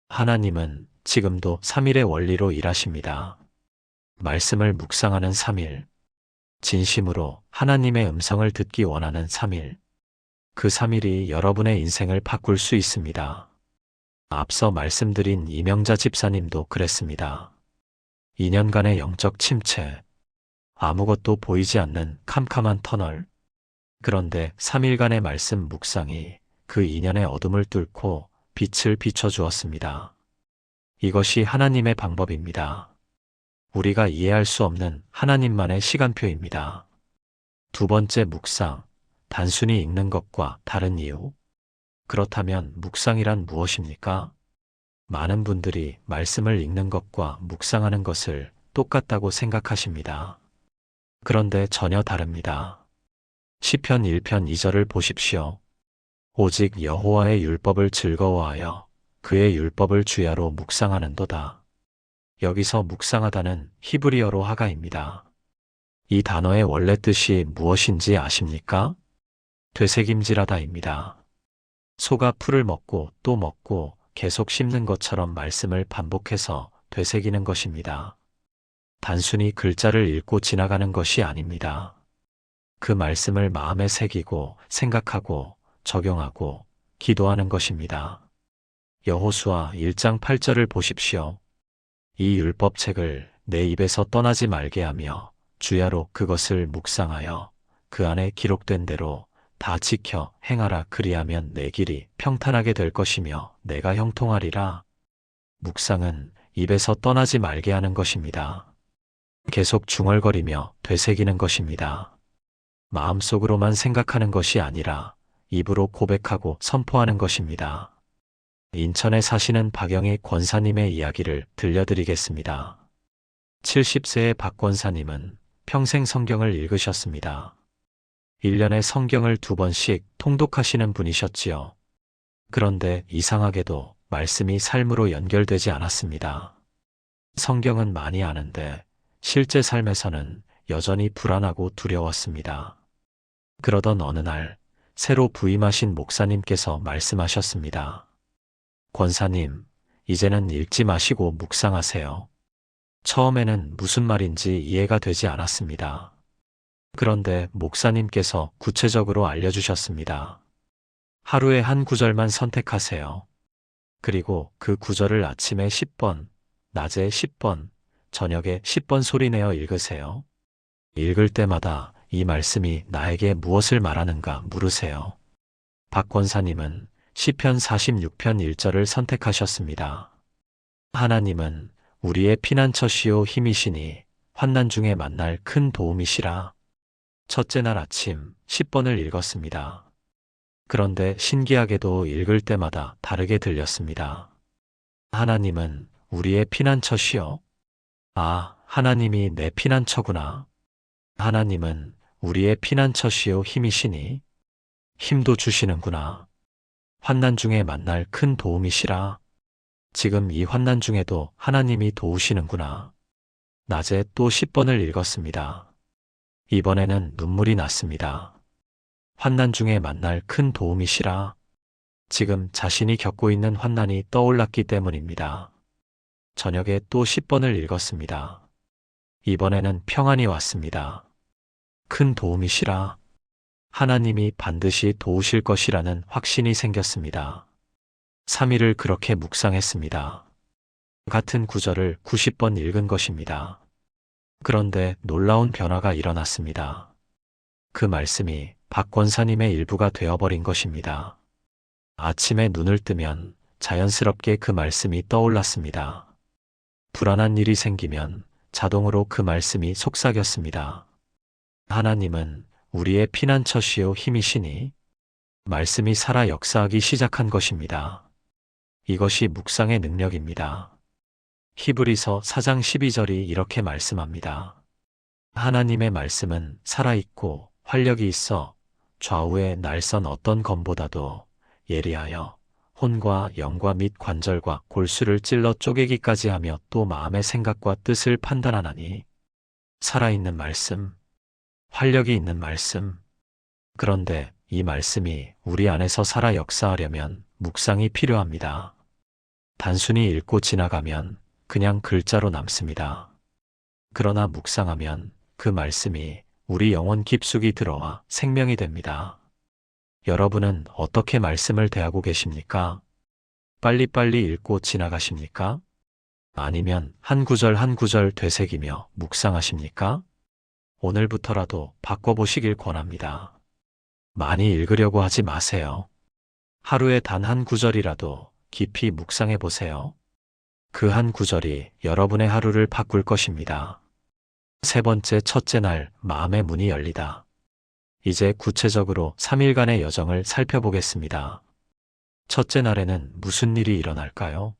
하나님은 지금도 3일의 원리로 일하십니다. 말씀을 묵상하는 3일, 진심으로 하나님의 음성을 듣기 원하는 3일, 그 3일이 여러분의 인생을 바꿀 수 있습니다. 앞서 말씀드린 이명자 집사님도 그랬습니다. 2년간의 영적 침체, 아무것도 보이지 않는 캄캄한 터널. 그런데 3일간의 말씀 묵상이 그 2년의 어둠을 뚫고 빛을 비춰주었습니다. 이것이 하나님의 방법입니다. 우리가 이해할 수 없는 하나님만의 시간표입니다. 두 번째 묵상, 단순히 읽는 것과 다른 이유. 그렇다면 묵상이란 무엇입니까? 많은 분들이 말씀을 읽는 것과 묵상하는 것을 똑같다고 생각하십니다. 그런데 전혀 다릅니다. 시편 1편 2절을 보십시오. 오직 여호와의 율법을 즐거워하여 그의 율법을 주야로 묵상하는도다. 여기서 묵상하다는 히브리어로 하가입니다. 이 단어의 원래 뜻이 무엇인지 아십니까? 되새김질하다입니다. 소가 풀을 먹고 또 먹고 계속 씹는 것처럼 말씀을 반복해서 되새기는 것입니다. 단순히 글자를 읽고 지나가는 것이 아닙니다. 그 말씀을 마음에 새기고 생각하고 적용하고 기도하는 것입니다. 여호수아 1장 8절을 보십시오. 이 율법책을 내 입에서 떠나지 말게 하며 주야로 그것을 묵상하여 그 안에 기록된 대로 다 지켜 행하라. 그리하면 내 길이 평탄하게 될 것이며 내가 형통하리라. 묵상은 입에서 떠나지 말게 하는 것입니다. 계속 중얼거리며 되새기는 것입니다. 마음속으로만 생각하는 것이 아니라 입으로 고백하고 선포하는 것입니다. 인천에 사시는 박영희 권사님의 이야기를 들려드리겠습니다. 70세의 박 권사님은 평생 성경을 읽으셨습니다. 1년에 성경을 2번씩 통독하시는 분이셨지요. 그런데 이상하게도 말씀이 삶으로 연결되지 않았습니다. 성경은 많이 아는데 실제 삶에서는 여전히 불안하고 두려웠습니다. 그러던 어느 날 새로 부임하신 목사님께서 말씀하셨습니다. 권사님, 이제는 읽지 마시고 묵상하세요. 처음에는 무슨 말인지 이해가 되지 않았습니다. 그런데 목사님께서 구체적으로 알려주셨습니다. 하루에 한 구절만 선택하세요. 그리고 그 구절을 아침에 10번, 낮에 10번, 저녁에 10번 소리내어 읽으세요. 읽을 때마다 이 말씀이 나에게 무엇을 말하는가 물으세요. 박 권사님은 시편 46편 1절을 선택하셨습니다. 하나님은 우리의 피난처시요 힘이시니 환난 중에 만날 큰 도움이시라. 첫째 날 아침 10번을 읽었습니다. 그런데 신기하게도 읽을 때마다 다르게 들렸습니다. 하나님은 우리의 피난처시요. 아, 하나님이 내 피난처구나. 하나님은 우리의 피난처시요 힘이시니 힘도 주시는구나. 환난 중에 만날 큰 도움이시라. 지금 이 환난 중에도 하나님이 도우시는구나. 낮에 또 10번을 읽었습니다. 이번에는 눈물이 났습니다. 환난 중에 만날 큰 도움이시라. 지금 자신이 겪고 있는 환난이 떠올랐기 때문입니다. 저녁에 또 10번을 읽었습니다. 이번에는 평안이 왔습니다. 큰 도움이시라. 하나님이 반드시 도우실 것이라는 확신이 생겼습니다. 3일을 그렇게 묵상했습니다. 같은 구절을 90번 읽은 것입니다. 그런데 놀라운 변화가 일어났습니다. 그 말씀이 박 권사님의 일부가 되어버린 것입니다. 아침에 눈을 뜨면 자연스럽게 그 말씀이 떠올랐습니다. 불안한 일이 생기면 자동으로 그 말씀이 속삭였습니다. 하나님은 우리의 피난처시요 힘이시니 말씀이 살아 역사하기 시작한 것입니다. 이것이 묵상의 능력입니다. 히브리서 4장 12절이 이렇게 말씀합니다. 하나님의 말씀은 살아있고 활력이 있어 좌우의 날선 어떤 검보다도 예리하여 혼과 영과 및 관절과 골수를 찔러 쪼개기까지 하며 또 마음의 생각과 뜻을 판단하나니. 살아있는 말씀, 활력이 있는 말씀. 그런데 이 말씀이 우리 안에서 살아 역사하려면 묵상이 필요합니다. 단순히 읽고 지나가면 그냥 글자로 남습니다. 그러나 묵상하면 그 말씀이 우리 영혼 깊숙이 들어와 생명이 됩니다. 여러분은 어떻게 말씀을 대하고 계십니까? 빨리빨리 읽고 지나가십니까? 아니면 한 구절 한 구절 되새기며 묵상하십니까? 오늘부터라도 바꿔보시길 권합니다. 많이 읽으려고 하지 마세요. 하루에 단 한 구절이라도 깊이 묵상해 보세요. 그 한 구절이 여러분의 하루를 바꿀 것입니다. 세 번째, 첫째 날, 마음의 문이 열리다. 이제 구체적으로 3일간의 여정을 살펴보겠습니다. 첫째 날에는 무슨 일이 일어날까요?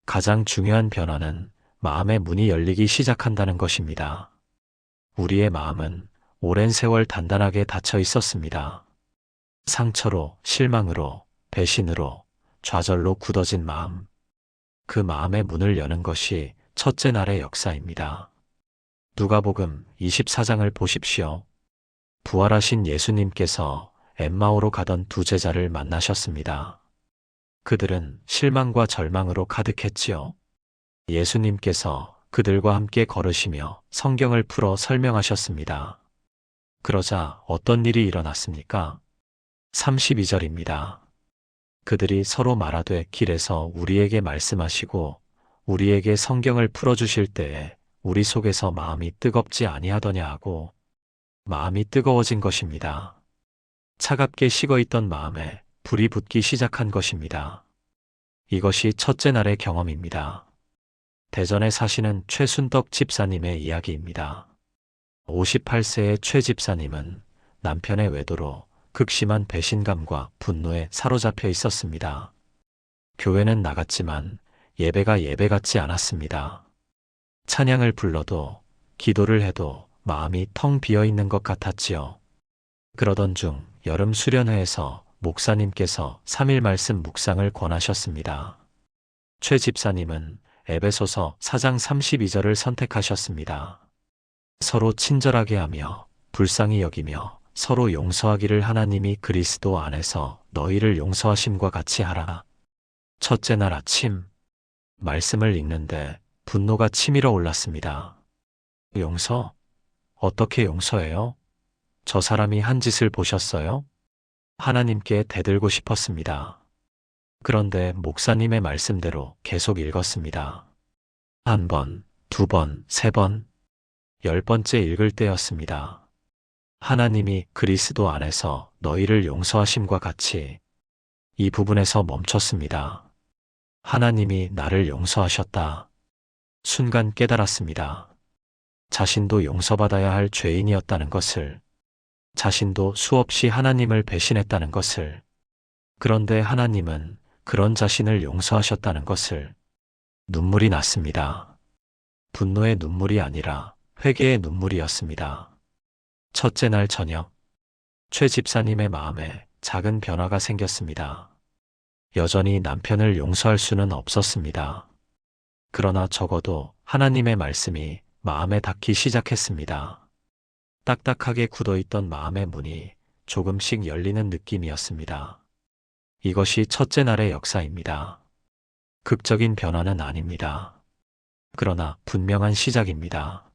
가장 중요한 변화는 마음의 문이 열리기 시작한다는 것입니다. 우리의 마음은 오랜 세월 단단하게 닫혀 있었습니다. 상처로, 실망으로, 배신으로, 좌절로 굳어진 마음. 그 마음의 문을 여는 것이 첫째 날의 역사입니다. 누가복음 24장을 보십시오. 부활하신 예수님께서 엠마오로 가던 두 제자를 만나셨습니다. 그들은 실망과 절망으로 가득했지요. 예수님께서 그들과 함께 걸으시며 성경을 풀어 설명하셨습니다. 그러자 어떤 일이 일어났습니까? 32절입니다. 그들이 서로 말하되 길에서 우리에게 말씀하시고 우리에게 성경을 풀어주실 때에 우리 속에서 마음이 뜨겁지 아니하더냐 하고 마음이 뜨거워진 것입니다. 차갑게 식어있던 마음에 불이 붙기 시작한 것입니다. 이것이 첫째 날의 경험입니다. 대전에 사시는 최순덕 집사님의 이야기입니다. 58세의 최 집사님은 남편의 외도로 극심한 배신감과 분노에 사로잡혀 있었습니다. 교회는 나갔지만 예배가 예배 같지 않았습니다. 찬양을 불러도 기도를 해도 마음이 텅 비어 있는 것 같았지요. 그러던 중 여름 수련회에서 목사님께서 3일 말씀 묵상을 권하셨습니다. 최 집사님은 에베소서 4장 32절을 선택하셨습니다. 서로 친절하게 하며 불쌍히 여기며 서로 용서하기를 하나님이 그리스도 안에서 너희를 용서하심과 같이 하라. 첫째 날 아침 말씀을 읽는데 분노가 치밀어 올랐습니다. 용서? 어떻게 용서해요? 저 사람이 한 짓을 보셨어요? 하나님께 대들고 싶었습니다. 그런데 목사님의 말씀대로 계속 읽었습니다. 한 번, 두 번, 세 번, 10번째 읽을 때였습니다. 하나님이 그리스도 안에서 너희를 용서하심과 같이 이 부분에서 멈췄습니다. 하나님이 나를 용서하셨다. 순간 깨달았습니다. 자신도 용서받아야 할 죄인이었다는 것을, 자신도 수없이 하나님을 배신했다는 것을, 그런데 하나님은 그런 자신을 용서하셨다는 것을. 눈물이 났습니다. 분노의 눈물이 아니라 회개의 눈물이었습니다. 첫째 날 저녁, 최 집사님의 마음에 작은 변화가 생겼습니다. 여전히 남편을 용서할 수는 없었습니다. 그러나 적어도 하나님의 말씀이 마음에 닿기 시작했습니다. 딱딱하게 굳어있던 마음의 문이 조금씩 열리는 느낌이었습니다. 이것이 첫째 날의 역사입니다. 극적인 변화는 아닙니다. 그러나 분명한 시작입니다.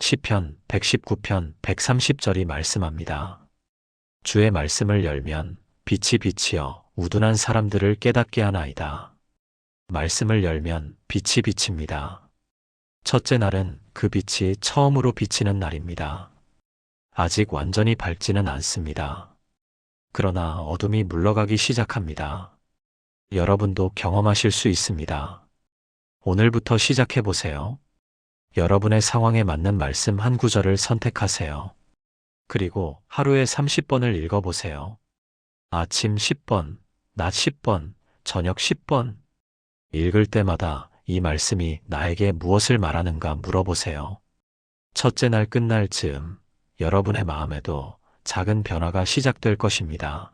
시편 119편 130절이 말씀합니다. 주의 말씀을 열면 빛이 비치어 우둔한 사람들을 깨닫게 하나이다. 말씀을 열면 빛이 비칩니다. 첫째 날은 그 빛이 처음으로 비치는 날입니다. 아직 완전히 밝지는 않습니다. 그러나 어둠이 물러가기 시작합니다. 여러분도 경험하실 수 있습니다. 오늘부터 시작해 보세요. 여러분의 상황에 맞는 말씀 한 구절을 선택하세요. 그리고 하루에 30번을 읽어보세요. 아침 10번, 낮 10번, 저녁 10번. 읽을 때마다 이 말씀이 나에게 무엇을 말하는가 물어보세요. 첫째 날 끝날 즈음 여러분의 마음에도 작은 변화가 시작될 것입니다.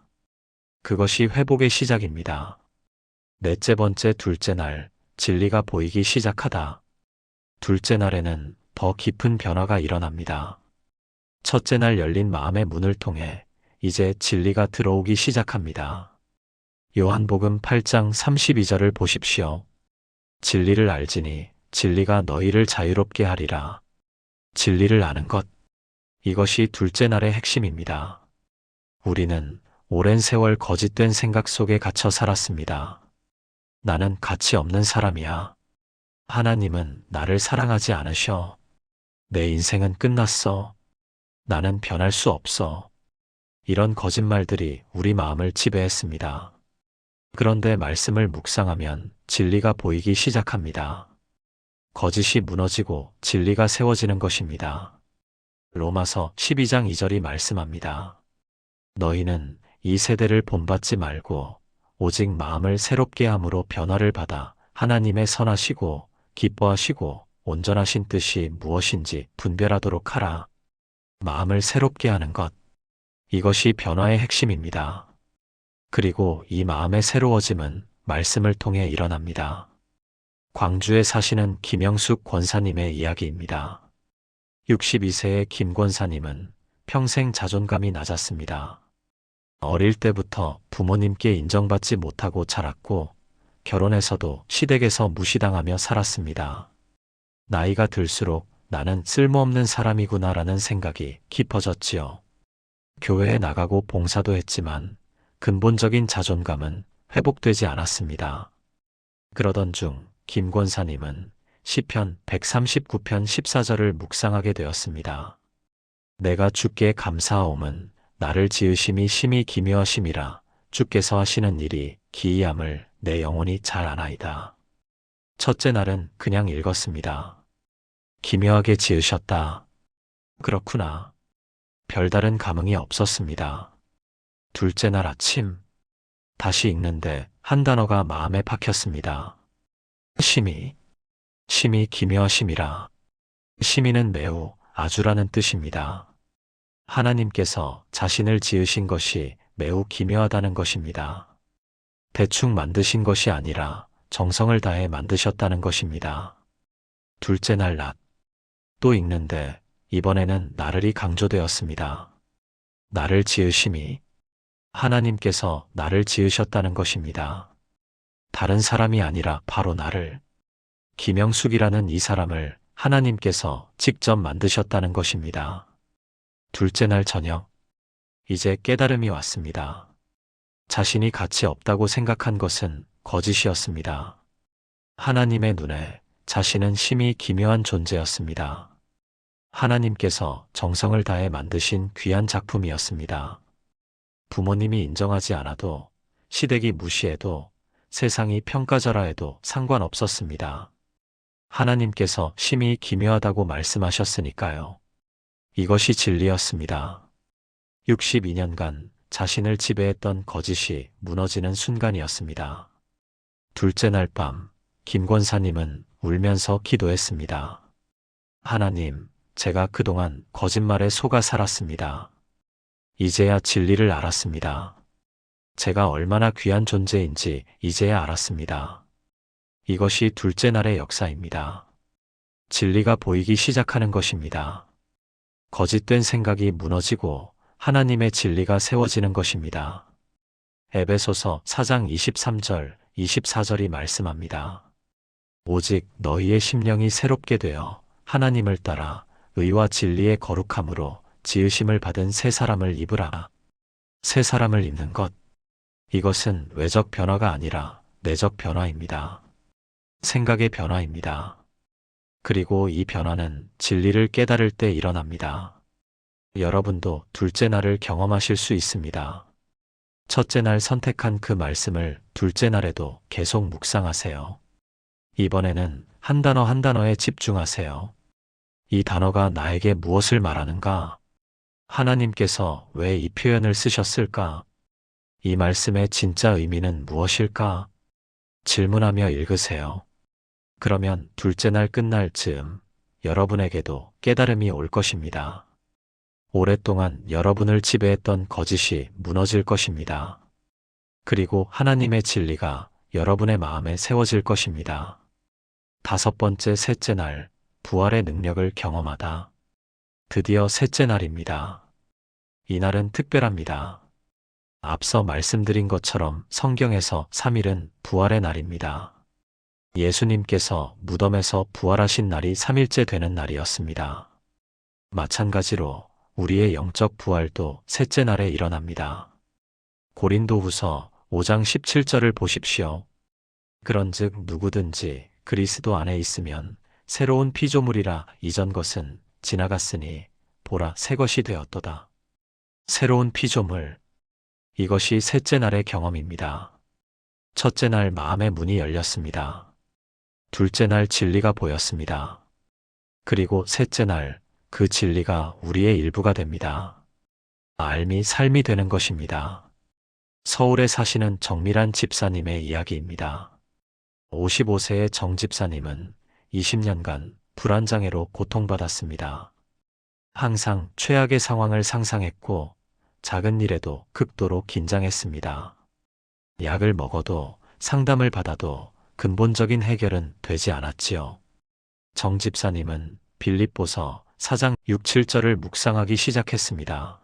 그것이 회복의 시작입니다. 넷째 번째, 둘째 날, 진리가 보이기 시작하다. 둘째 날에는 더 깊은 변화가 일어납니다. 첫째 날 열린 마음의 문을 통해 이제 진리가 들어오기 시작합니다. 요한복음 8장 32절을 보십시오. 진리를 알지니 진리가 너희를 자유롭게 하리라. 진리를 아는 것. 이것이 둘째 날의 핵심입니다. 우리는 오랜 세월 거짓된 생각 속에 갇혀 살았습니다. 나는 가치 없는 사람이야. 하나님은 나를 사랑하지 않으셔. 내 인생은 끝났어. 나는 변할 수 없어. 이런 거짓말들이 우리 마음을 지배했습니다. 그런데 말씀을 묵상하면 진리가 보이기 시작합니다. 거짓이 무너지고 진리가 세워지는 것입니다. 로마서 12장 2절이 말씀합니다. 너희는 이 세대를 본받지 말고 오직 마음을 새롭게 함으로 변화를 받아 하나님의 선하시고 기뻐하시고 온전하신 뜻이 무엇인지 분별하도록 하라. 마음을 새롭게 하는 것. 이것이 변화의 핵심입니다. 그리고 이 마음의 새로워짐은 말씀을 통해 일어납니다. 광주에 사시는 김영숙 권사님의 이야기입니다. 62세의 김 권사님은 평생 자존감이 낮았습니다. 어릴 때부터 부모님께 인정받지 못하고 자랐고 결혼해서도 시댁에서 무시당하며 살았습니다. 나이가 들수록 나는 쓸모없는 사람이구나라는 생각이 깊어졌지요. 교회에 나가고 봉사도 했지만 근본적인 자존감은 회복되지 않았습니다. 그러던 중 김 권사님은 시편 139편 14절을 묵상하게 되었습니다. 내가 주께 감사하옴은 나를 지으심이 심히 기묘하심이라 주께서 하시는 일이 기이함을 내 영혼이 잘 아나이다. 첫째 날은 그냥 읽었습니다. 기묘하게 지으셨다. 그렇구나. 별다른 감흥이 없었습니다. 둘째 날 아침 다시 읽는데 한 단어가 마음에 박혔습니다. 심히 기묘하심이라. 심히는 매우 아주라는 뜻입니다. 하나님께서 자신을 지으신 것이 매우 기묘하다는 것입니다. 대충 만드신 것이 아니라 정성을 다해 만드셨다는 것입니다. 둘째 날 낮. 또 읽는데 이번에는 나를이 강조되었습니다. 나를 지으심이. 하나님께서 나를 지으셨다는 것입니다. 다른 사람이 아니라 바로 나를. 김영숙이라는 이 사람을 하나님께서 직접 만드셨다는 것입니다. 둘째 날 저녁. 이제 깨달음이 왔습니다. 자신이 가치 없다고 생각한 것은 거짓이었습니다. 하나님의 눈에 자신은 심히 기묘한 존재였습니다. 하나님께서 정성을 다해 만드신 귀한 작품이었습니다. 부모님이 인정하지 않아도, 시댁이 무시해도, 세상이 평가절하해도 상관없었습니다. 하나님께서 심히 기묘하다고 말씀하셨으니까요. 이것이 진리였습니다. 62년간 자신을 지배했던 거짓이 무너지는 순간이었습니다. 둘째 날 밤, 김 권사님은 울면서 기도했습니다. 하나님, 제가 그동안 거짓말에 속아 살았습니다. 이제야 진리를 알았습니다. 제가 얼마나 귀한 존재인지 이제야 알았습니다. 이것이 둘째 날의 역사입니다. 진리가 보이기 시작하는 것입니다. 거짓된 생각이 무너지고 하나님의 진리가 세워지는 것입니다. 에베소서 4장 23절, 24절이 말씀합니다. 오직 너희의 심령이 새롭게 되어 하나님을 따라 의와 진리의 거룩함으로 지으심을 받은 새 사람을 입으라. 새 사람을 입는 것. 이것은 외적 변화가 아니라 내적 변화입니다. 생각의 변화입니다. 그리고 이 변화는 진리를 깨달을 때 일어납니다. 여러분도 둘째 날을 경험하실 수 있습니다. 첫째 날 선택한 그 말씀을 둘째 날에도 계속 묵상하세요. 이번에는 한 단어 한 단어에 집중하세요. 이 단어가 나에게 무엇을 말하는가? 하나님께서 왜 이 표현을 쓰셨을까? 이 말씀의 진짜 의미는 무엇일까? 질문하며 읽으세요. 그러면 둘째 날 끝날 즈음 여러분에게도 깨달음이 올 것입니다. 오랫동안 여러분을 지배했던 거짓이 무너질 것입니다. 그리고 하나님의 진리가 여러분의 마음에 세워질 것입니다. 다섯 번째 셋째 날, 부활의 능력을 경험하다. 드디어 셋째 날입니다. 이 날은 특별합니다. 앞서 말씀드린 것처럼 성경에서 3일은 부활의 날입니다. 예수님께서 무덤에서 부활하신 날이 3일째 되는 날이었습니다. 마찬가지로 우리의 영적 부활도 셋째 날에 일어납니다. 고린도후서 5장 17절을 보십시오. 그런즉 누구든지 그리스도 안에 있으면 새로운 피조물이라 이전 것은 지나갔으니 보라 새 것이 되었도다. 새로운 피조물. 이것이 셋째 날의 경험입니다. 첫째 날 마음의 문이 열렸습니다. 둘째 날 진리가 보였습니다. 그리고 셋째 날 그 진리가 우리의 일부가 됩니다. 삶이 삶이 되는 것입니다. 서울에 사시는 정밀한 집사님의 이야기입니다. 55세의 정 집사님은 20년간 불안장애로 고통받았습니다. 항상 최악의 상황을 상상했고 작은 일에도 극도로 긴장했습니다. 약을 먹어도 상담을 받아도 근본적인 해결은 되지 않았지요. 정 집사님은 빌립보서 4장 6, 7절을 묵상하기 시작했습니다.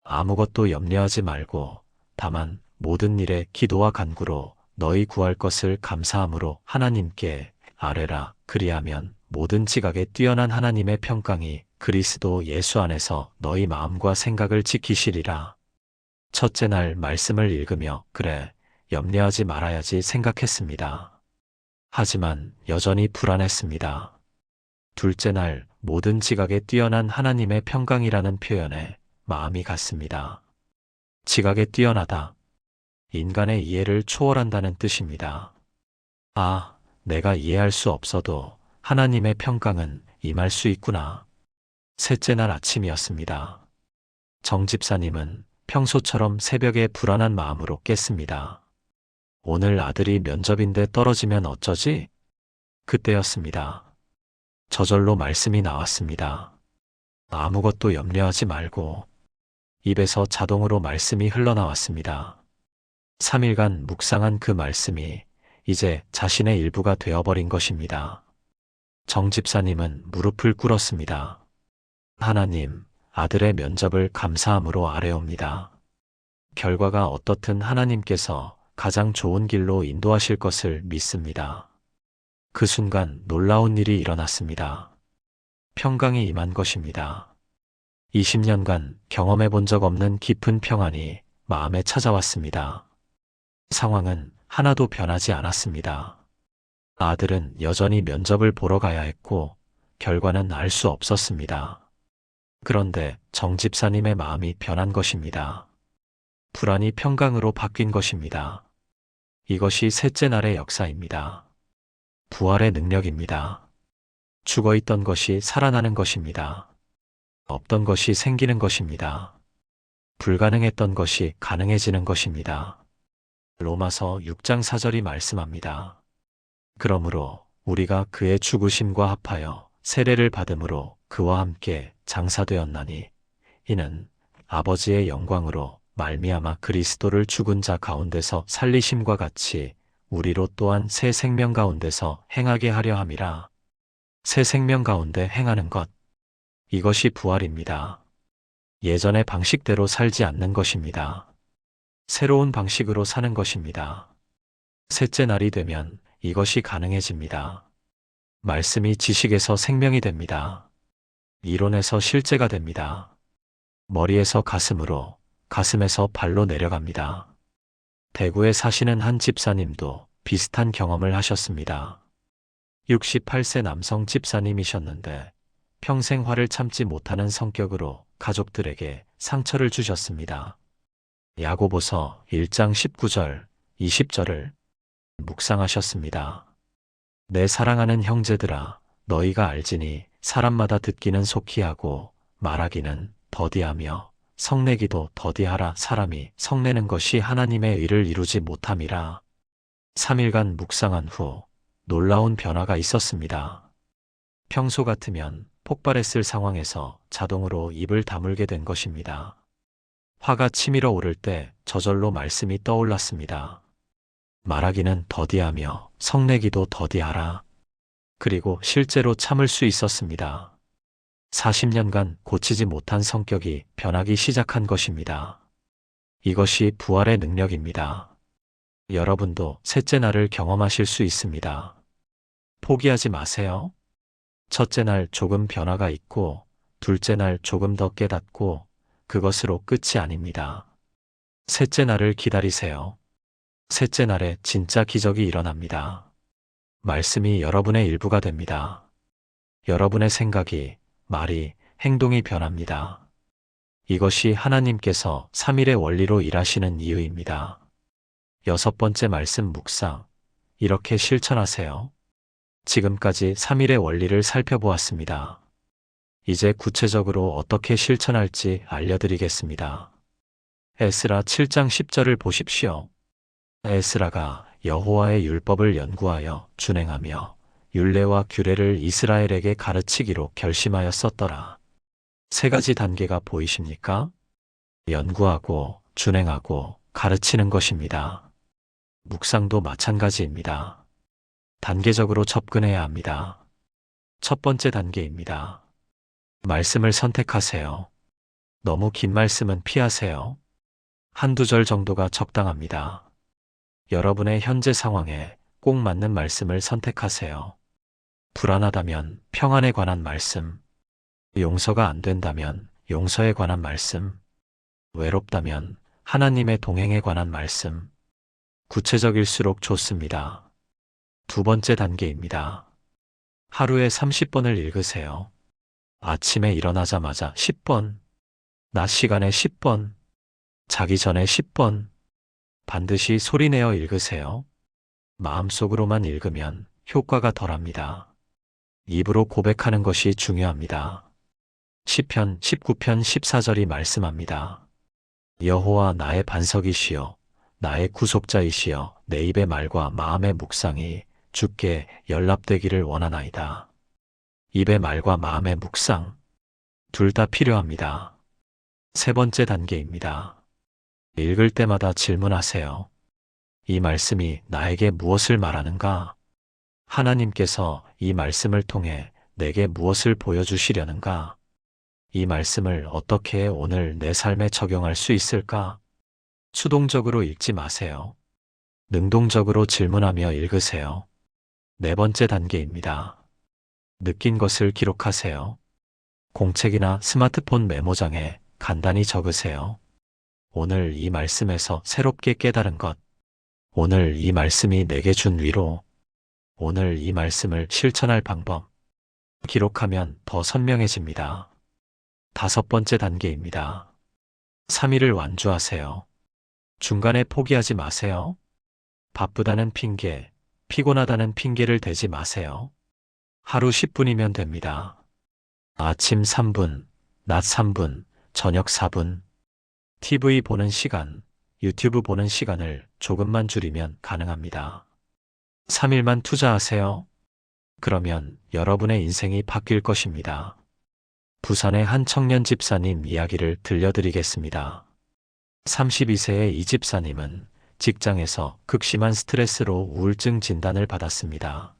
아무것도 염려하지 말고 다만 모든 일에 기도와 간구로 너희 구할 것을 감사함으로 하나님께 아뢰라. 그리하면 모든 지각에 뛰어난 하나님의 평강이 그리스도 예수 안에서 너희 마음과 생각을 지키시리라. 첫째 날 말씀을 읽으며 그래, 염려하지 말아야지 생각했습니다. 하지만 여전히 불안했습니다. 둘째 날 모든 지각에 뛰어난 하나님의 평강이라는 표현에 마음이 갔습니다. 지각에 뛰어나다. 인간의 이해를 초월한다는 뜻입니다. 아, 내가 이해할 수 없어도 하나님의 평강은 임할 수 있구나. 셋째 날 아침이었습니다. 정 집사님은 평소처럼 새벽에 불안한 마음으로 깼습니다. 오늘 아들이 면접인데 떨어지면 어쩌지? 그때였습니다. 저절로 말씀이 나왔습니다. 아무것도 염려하지 말고. 입에서 자동으로 말씀이 흘러나왔습니다. 3일간 묵상한 그 말씀이 이제 자신의 일부가 되어버린 것입니다. 정 집사님은 무릎을 꿇었습니다. 하나님, 아들의 면접을 감사함으로 아뢰옵니다. 결과가 어떻든 하나님께서 가장 좋은 길로 인도하실 것을 믿습니다. 그 순간 놀라운 일이 일어났습니다. 평강이 임한 것입니다. 20년간 경험해 본 적 없는 깊은 평안이 마음에 찾아왔습니다. 상황은 하나도 변하지 않았습니다. 아들은 여전히 면접을 보러 가야 했고 결과는 알 수 없었습니다. 그런데 정 집사님의 마음이 변한 것입니다. 불안이 평강으로 바뀐 것입니다. 이것이 셋째 날의 역사입니다. 부활의 능력입니다. 죽어있던 것이 살아나는 것입니다. 없던 것이 생기는 것입니다. 불가능했던 것이 가능해지는 것입니다. 로마서 6장 4절이 말씀합니다. 그러므로 우리가 그의 죽으심과 합하여 세례를 받음으로 그와 함께 장사되었나니 이는 아버지의 영광으로 말미암아 그리스도를 죽은 자 가운데서 살리심과 같이 우리로 또한 새 생명 가운데서 행하게 하려 함이라. 새 생명 가운데 행하는 것, 이것이 부활입니다. 예전의 방식대로 살지 않는 것입니다. 새로운 방식으로 사는 것입니다. 셋째 날이 되면 이것이 가능해집니다. 말씀이 지식에서 생명이 됩니다. 이론에서 실제가 됩니다. 머리에서 가슴으로, 가슴에서 발로 내려갑니다. 대구에 사시는 한 집사님도 비슷한 경험을 하셨습니다. 68세 남성 집사님이셨는데 평생 화를 참지 못하는 성격으로 가족들에게 상처를 주셨습니다. 야고보서 1장 19절, 20절을 묵상하셨습니다. 내 사랑하는 형제들아, 너희가 알지니 사람마다 듣기는 속히 하고 말하기는 더디하며 성내기도 더디하라. 사람이 성내는 것이 하나님의 의를 이루지 못함이라. 3일간 묵상한 후 놀라운 변화가 있었습니다. 평소 같으면 폭발했을 상황에서 자동으로 입을 다물게 된 것입니다. 화가 치밀어 오를 때 저절로 말씀이 떠올랐습니다. 말하기는 더디하며 성내기도 더디하라. 그리고 실제로 참을 수 있었습니다. 40년간 고치지 못한 성격이 변하기 시작한 것입니다. 이것이 부활의 능력입니다. 여러분도 셋째 날을 경험하실 수 있습니다. 포기하지 마세요. 첫째 날 조금 변화가 있고 둘째 날 조금 더 깨닫고 그것으로 끝이 아닙니다. 셋째 날을 기다리세요. 셋째 날에 진짜 기적이 일어납니다. 말씀이 여러분의 일부가 됩니다. 여러분의 생각이, 말이, 행동이 변합니다. 이것이 하나님께서 3일의 원리로 일하시는 이유입니다. 6번째 말씀 묵상. 이렇게 실천하세요. 지금까지 3일의 원리를 살펴보았습니다. 이제 구체적으로 어떻게 실천할지 알려드리겠습니다. 에스라 7장 10절을 보십시오. 에스라가 여호와의 율법을 연구하여 준행하며 율례와 규례를 이스라엘에게 가르치기로 결심하였었더라. 세 가지 단계가 보이십니까? 연구하고 준행하고 가르치는 것입니다. 묵상도 마찬가지입니다. 단계적으로 접근해야 합니다. 첫 번째 단계입니다. 말씀을 선택하세요. 너무 긴 말씀은 피하세요. 한두 절 정도가 적당합니다. 여러분의 현재 상황에 꼭 맞는 말씀을 선택하세요. 불안하다면 평안에 관한 말씀, 용서가 안 된다면 용서에 관한 말씀, 외롭다면 하나님의 동행에 관한 말씀, 구체적일수록 좋습니다. 두 번째 단계입니다. 하루에 30번을 읽으세요. 아침에 일어나자마자 10번, 낮 시간에 10번, 자기 전에 10번, 반드시 소리내어 읽으세요. 마음속으로만 읽으면 효과가 덜합니다. 입으로 고백하는 것이 중요합니다. 시편 19편 14절이 말씀합니다. 여호와 나의 반석이시여 나의 구속자이시여 내 입의 말과 마음의 묵상이 주께 연락되기를 원하나이다. 입의 말과 마음의 묵상 둘 다 필요합니다. 세 번째 단계입니다. 읽을 때마다 질문하세요. 이 말씀이 나에게 무엇을 말하는가? 하나님께서 이 말씀을 통해 내게 무엇을 보여주시려는가? 이 말씀을 어떻게 오늘 내 삶에 적용할 수 있을까? 수동적으로 읽지 마세요. 능동적으로 질문하며 읽으세요. 네 번째 단계입니다. 느낀 것을 기록하세요. 공책이나 스마트폰 메모장에 간단히 적으세요. 오늘 이 말씀에서 새롭게 깨달은 것, 오늘 이 말씀이 내게 준 위로, 오늘 이 말씀을 실천할 방법, 기록하면 더 선명해집니다. 다섯 번째 단계입니다. 3일을 완주하세요. 중간에 포기하지 마세요. 바쁘다는 핑계, 피곤하다는 핑계를 대지 마세요. 하루 10분이면 됩니다. 아침 3분, 낮 3분, 저녁 4분, TV 보는 시간, 유튜브 보는 시간을 조금만 줄이면 가능합니다. 3일만 투자하세요. 그러면 여러분의 인생이 바뀔 것입니다. 부산의 한 청년 집사님 이야기를 들려드리겠습니다. 32세의 이 집사님은 직장에서 극심한 스트레스로 우울증 진단을 받았습니다.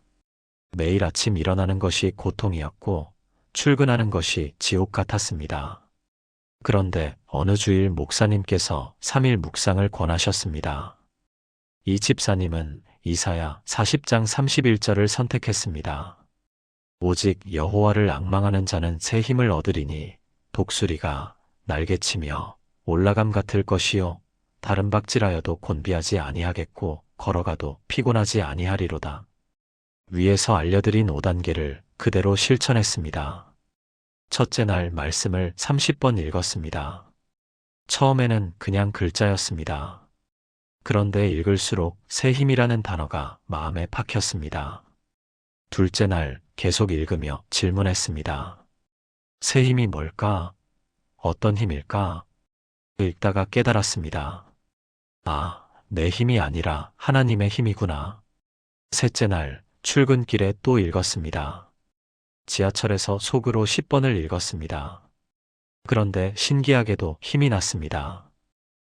매일 아침 일어나는 것이 고통이었고 출근하는 것이 지옥 같았습니다. 그런데 어느 주일 목사님께서 3일 묵상을 권하셨습니다. 이 집사님은 이사야 40장 31절을 선택했습니다. 오직 여호와를 앙망하는 자는 새 힘을 얻으리니 독수리가 날개치며 올라감 같을 것이요 다른 박질하여도 곤비하지 아니하겠고 걸어가도 피곤하지 아니하리로다. 위에서 알려드린 5단계를 그대로 실천했습니다. 첫째 날 말씀을 30번 읽었습니다. 처음에는 그냥 글자였습니다. 그런데 읽을수록 새 힘이라는 단어가 마음에 박혔습니다. 둘째 날 계속 읽으며 질문했습니다. 새 힘이 뭘까? 어떤 힘일까? 읽다가 깨달았습니다. 아, 내 힘이 아니라 하나님의 힘이구나. 셋째 날 출근길에 또 읽었습니다. 지하철에서 속으로 10번을 읽었습니다. 그런데 신기하게도 힘이 났습니다.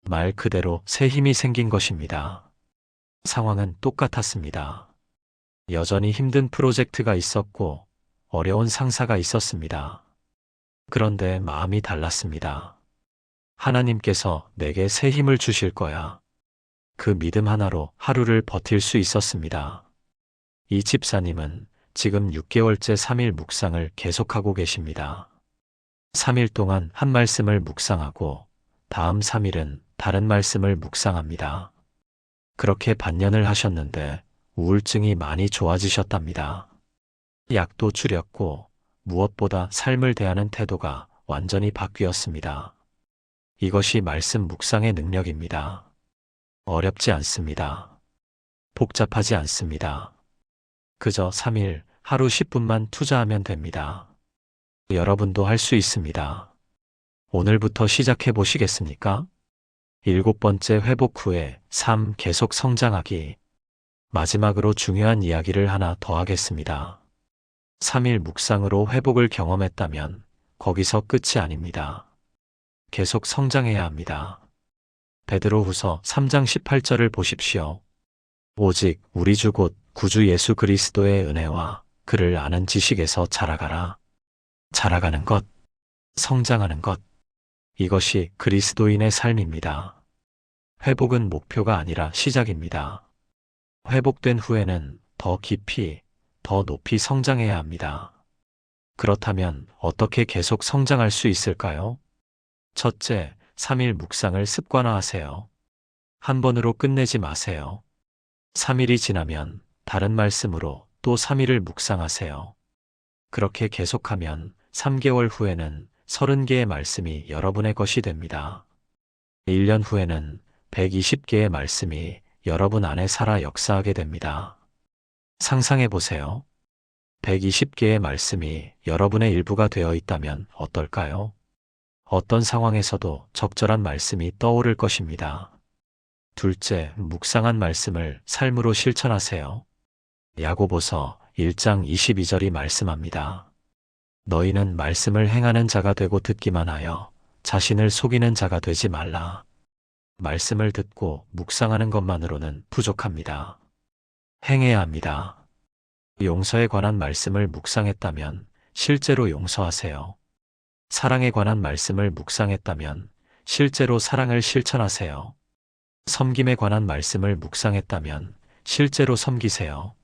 말 그대로 새 힘이 생긴 것입니다. 상황은 똑같았습니다. 여전히 힘든 프로젝트가 있었고 어려운 상사가 있었습니다. 그런데 마음이 달랐습니다. 하나님께서 내게 새 힘을 주실 거야. 그 믿음 하나로 하루를 버틸 수 있었습니다. 이 집사님은 지금 6개월째 3일 묵상을 계속하고 계십니다. 3일 동안 한 말씀을 묵상하고 다음 3일은 다른 말씀을 묵상합니다. 그렇게 반년을 하셨는데 우울증이 많이 좋아지셨답니다. 약도 줄였고 무엇보다 삶을 대하는 태도가 완전히 바뀌었습니다. 이것이 말씀 묵상의 능력입니다. 어렵지 않습니다. 복잡하지 않습니다. 그저 3일, 하루 10분만 투자하면 됩니다. 여러분도 할 수 있습니다. 오늘부터 시작해 보시겠습니까? 7번째 회복 후에 삶 계속 성장하기. 마지막으로 중요한 이야기를 하나 더 하겠습니다. 3일 묵상으로 회복을 경험했다면 거기서 끝이 아닙니다. 계속 성장해야 합니다. 베드로후서 3장 18절을 보십시오. 오직 우리 주 곧 구주 예수 그리스도의 은혜와 그를 아는 지식에서 자라가라. 자라가는 것, 성장하는 것. 이것이 그리스도인의 삶입니다. 회복은 목표가 아니라 시작입니다. 회복된 후에는 더 깊이, 더 높이 성장해야 합니다. 그렇다면 어떻게 계속 성장할 수 있을까요? 첫째, 3일 묵상을 습관화하세요. 한 번으로 끝내지 마세요. 3일이 지나면 다른 말씀으로 또 3일을 묵상하세요. 그렇게 계속하면 3개월 후에는 30개의 말씀이 여러분의 것이 됩니다. 1년 후에는 120개의 말씀이 여러분 안에 살아 역사하게 됩니다. 상상해 보세요. 120개의 말씀이 여러분의 일부가 되어 있다면 어떨까요? 어떤 상황에서도 적절한 말씀이 떠오를 것입니다. 둘째, 묵상한 말씀을 삶으로 실천하세요. 야고보서 1장 22절이 말씀합니다. 너희는 말씀을 행하는 자가 되고 듣기만 하여 자신을 속이는 자가 되지 말라. 말씀을 듣고 묵상하는 것만으로는 부족합니다. 행해야 합니다. 용서에 관한 말씀을 묵상했다면 실제로 용서하세요. 사랑에 관한 말씀을 묵상했다면 실제로 사랑을 실천하세요. 섬김에 관한 말씀을 묵상했다면 실제로 섬기세요.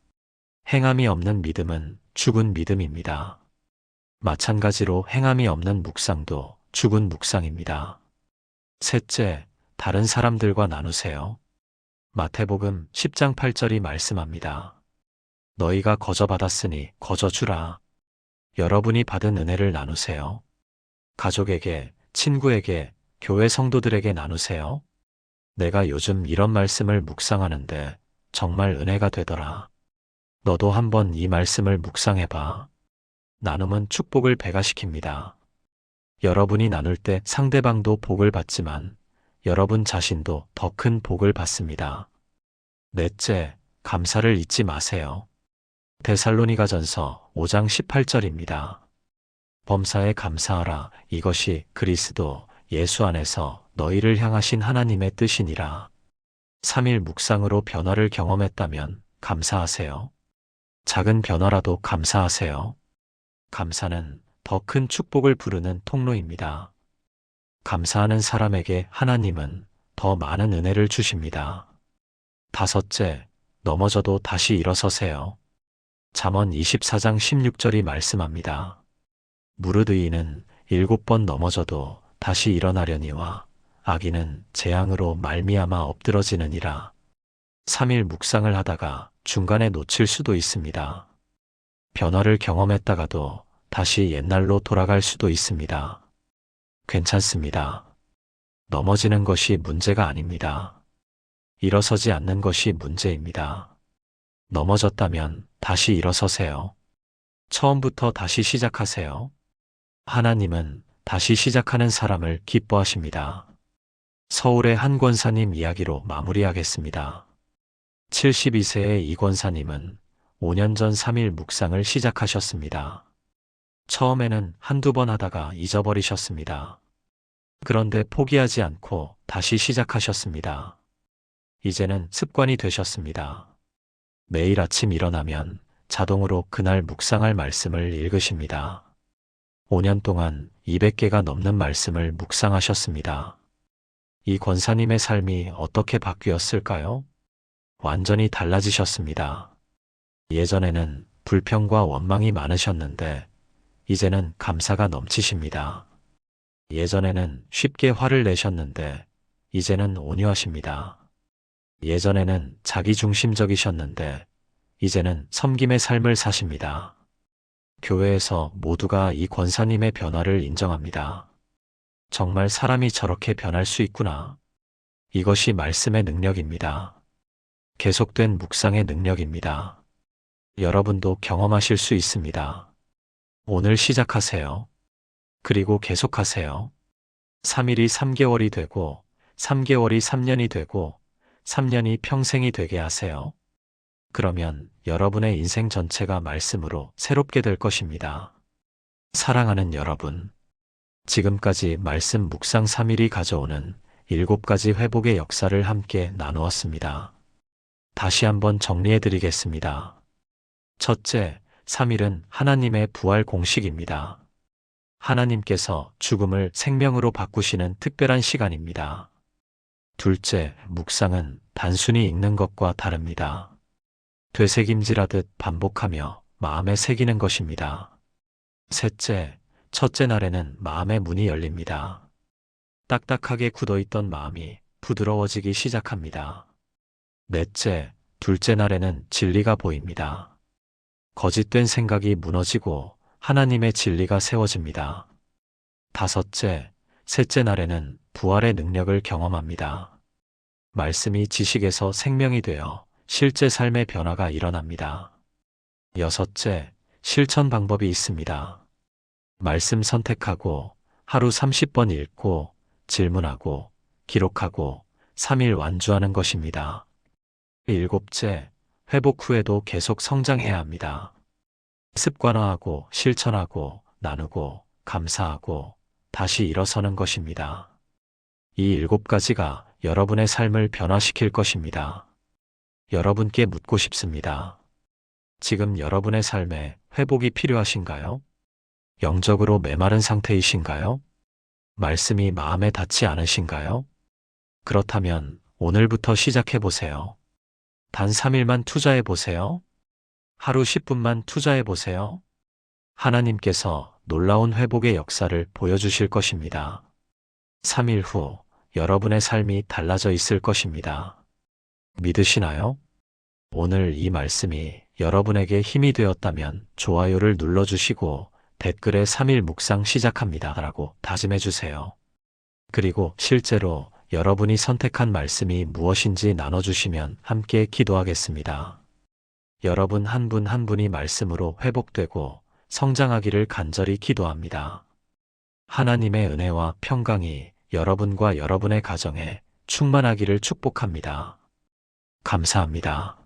행함이 없는 믿음은 죽은 믿음입니다. 마찬가지로 행함이 없는 묵상도 죽은 묵상입니다. 셋째, 다른 사람들과 나누세요. 마태복음 10장 8절이 말씀합니다. 너희가 거저 받았으니 거저 주라. 여러분이 받은 은혜를 나누세요. 가족에게, 친구에게, 교회 성도들에게 나누세요. 내가 요즘 이런 말씀을 묵상하는데 정말 은혜가 되더라. 너도 한번 이 말씀을 묵상해봐. 나눔은 축복을 배가시킵니다. 여러분이 나눌 때 상대방도 복을 받지만 여러분 자신도 더 큰 복을 받습니다. 넷째, 감사를 잊지 마세요. 데살로니가전서 5장 18절입니다. 범사에 감사하라. 이것이 그리스도 예수 안에서 너희를 향하신 하나님의 뜻이니라. 3일 묵상으로 변화를 경험했다면 감사하세요. 작은 변화라도 감사하세요. 감사는 더 큰 축복을 부르는 통로입니다. 감사하는 사람에게 하나님은 더 많은 은혜를 주십니다. 다섯째, 넘어져도 다시 일어서세요. 잠언 24장 16절이 말씀합니다. 무릇 의인은 7번 넘어져도 다시 일어나려니와 악인은 재앙으로 말미암아 엎드러지느니라. 3일 묵상을 하다가 중간에 놓칠 수도 있습니다. 변화를 경험했다가도 다시 옛날로 돌아갈 수도 있습니다. 괜찮습니다. 넘어지는 것이 문제가 아닙니다. 일어서지 않는 것이 문제입니다. 넘어졌다면 다시 일어서세요. 처음부터 다시 시작하세요. 하나님은 다시 시작하는 사람을 기뻐하십니다. 서울의 한 권사님 이야기로 마무리하겠습니다. 72세의 이 권사님은 5년 전 3일 묵상을 시작하셨습니다. 처음에는 한두 번 하다가 잊어버리셨습니다. 그런데 포기하지 않고 다시 시작하셨습니다. 이제는 습관이 되셨습니다. 매일 아침 일어나면 자동으로 그날 묵상할 말씀을 읽으십니다. 5년 동안 200개가 넘는 말씀을 묵상하셨습니다. 이 권사님의 삶이 어떻게 바뀌었을까요? 완전히 달라지셨습니다. 예전에는 불평과 원망이 많으셨는데 이제는 감사가 넘치십니다. 예전에는 쉽게 화를 내셨는데 이제는 온유하십니다. 예전에는 자기중심적이셨는데 이제는 섬김의 삶을 사십니다. 교회에서 모두가 이 권사님의 변화를 인정합니다. 정말 사람이 저렇게 변할 수 있구나. 이것이 말씀의 능력입니다. 계속된 묵상의 능력입니다. 여러분도 경험하실 수 있습니다. 오늘 시작하세요. 그리고 계속하세요. 3일이 3개월이 되고 3개월이 3년이 되고 3년이 평생이 되게 하세요. 그러면 여러분의 인생 전체가 말씀으로 새롭게 될 것입니다. 사랑하는 여러분, 지금까지 말씀 묵상 3일이 가져오는 7가지 회복의 역사를 함께 나누었습니다. 다시 한번 정리해 드리겠습니다. 첫째, 3일은 하나님의 부활 공식입니다. 하나님께서 죽음을 생명으로 바꾸시는 특별한 시간입니다. 둘째, 묵상은 단순히 읽는 것과 다릅니다. 되새김질하듯 반복하며 마음에 새기는 것입니다. 셋째, 첫째 날에는 마음의 문이 열립니다. 딱딱하게 굳어있던 마음이 부드러워지기 시작합니다. 넷째, 둘째 날에는 진리가 보입니다. 거짓된 생각이 무너지고 하나님의 진리가 세워집니다. 다섯째, 셋째 날에는 부활의 능력을 경험합니다. 말씀이 지식에서 생명이 되어 실제 삶의 변화가 일어납니다. 여섯째, 실천 방법이 있습니다. 말씀 선택하고 하루 30번 읽고 질문하고 기록하고 3일 완주하는 것입니다. 일곱째, 회복 후에도 계속 성장해야 합니다. 습관화하고 실천하고 나누고 감사하고 다시 일어서는 것입니다. 이 7가지가 여러분의 삶을 변화시킬 것입니다. 여러분께 묻고 싶습니다. 지금 여러분의 삶에 회복이 필요하신가요? 영적으로 메마른 상태이신가요? 말씀이 마음에 닿지 않으신가요? 그렇다면 오늘부터 시작해 보세요. 단 3일만 투자해 보세요. 하루 10분만 투자해 보세요. 하나님께서 놀라운 회복의 역사를 보여주실 것입니다. 3일 후 여러분의 삶이 달라져 있을 것입니다. 믿으시나요? 오늘 이 말씀이 여러분에게 힘이 되었다면 좋아요를 눌러주시고 댓글에 3일 묵상 시작합니다 라고 다짐해 주세요. 그리고 실제로 여러분이 선택한 말씀이 무엇인지 나눠주시면 함께 기도하겠습니다. 여러분 한 분 한 분이 말씀으로 회복되고 성장하기를 간절히 기도합니다. 하나님의 은혜와 평강이 여러분과 여러분의 가정에 충만하기를 축복합니다. 감사합니다.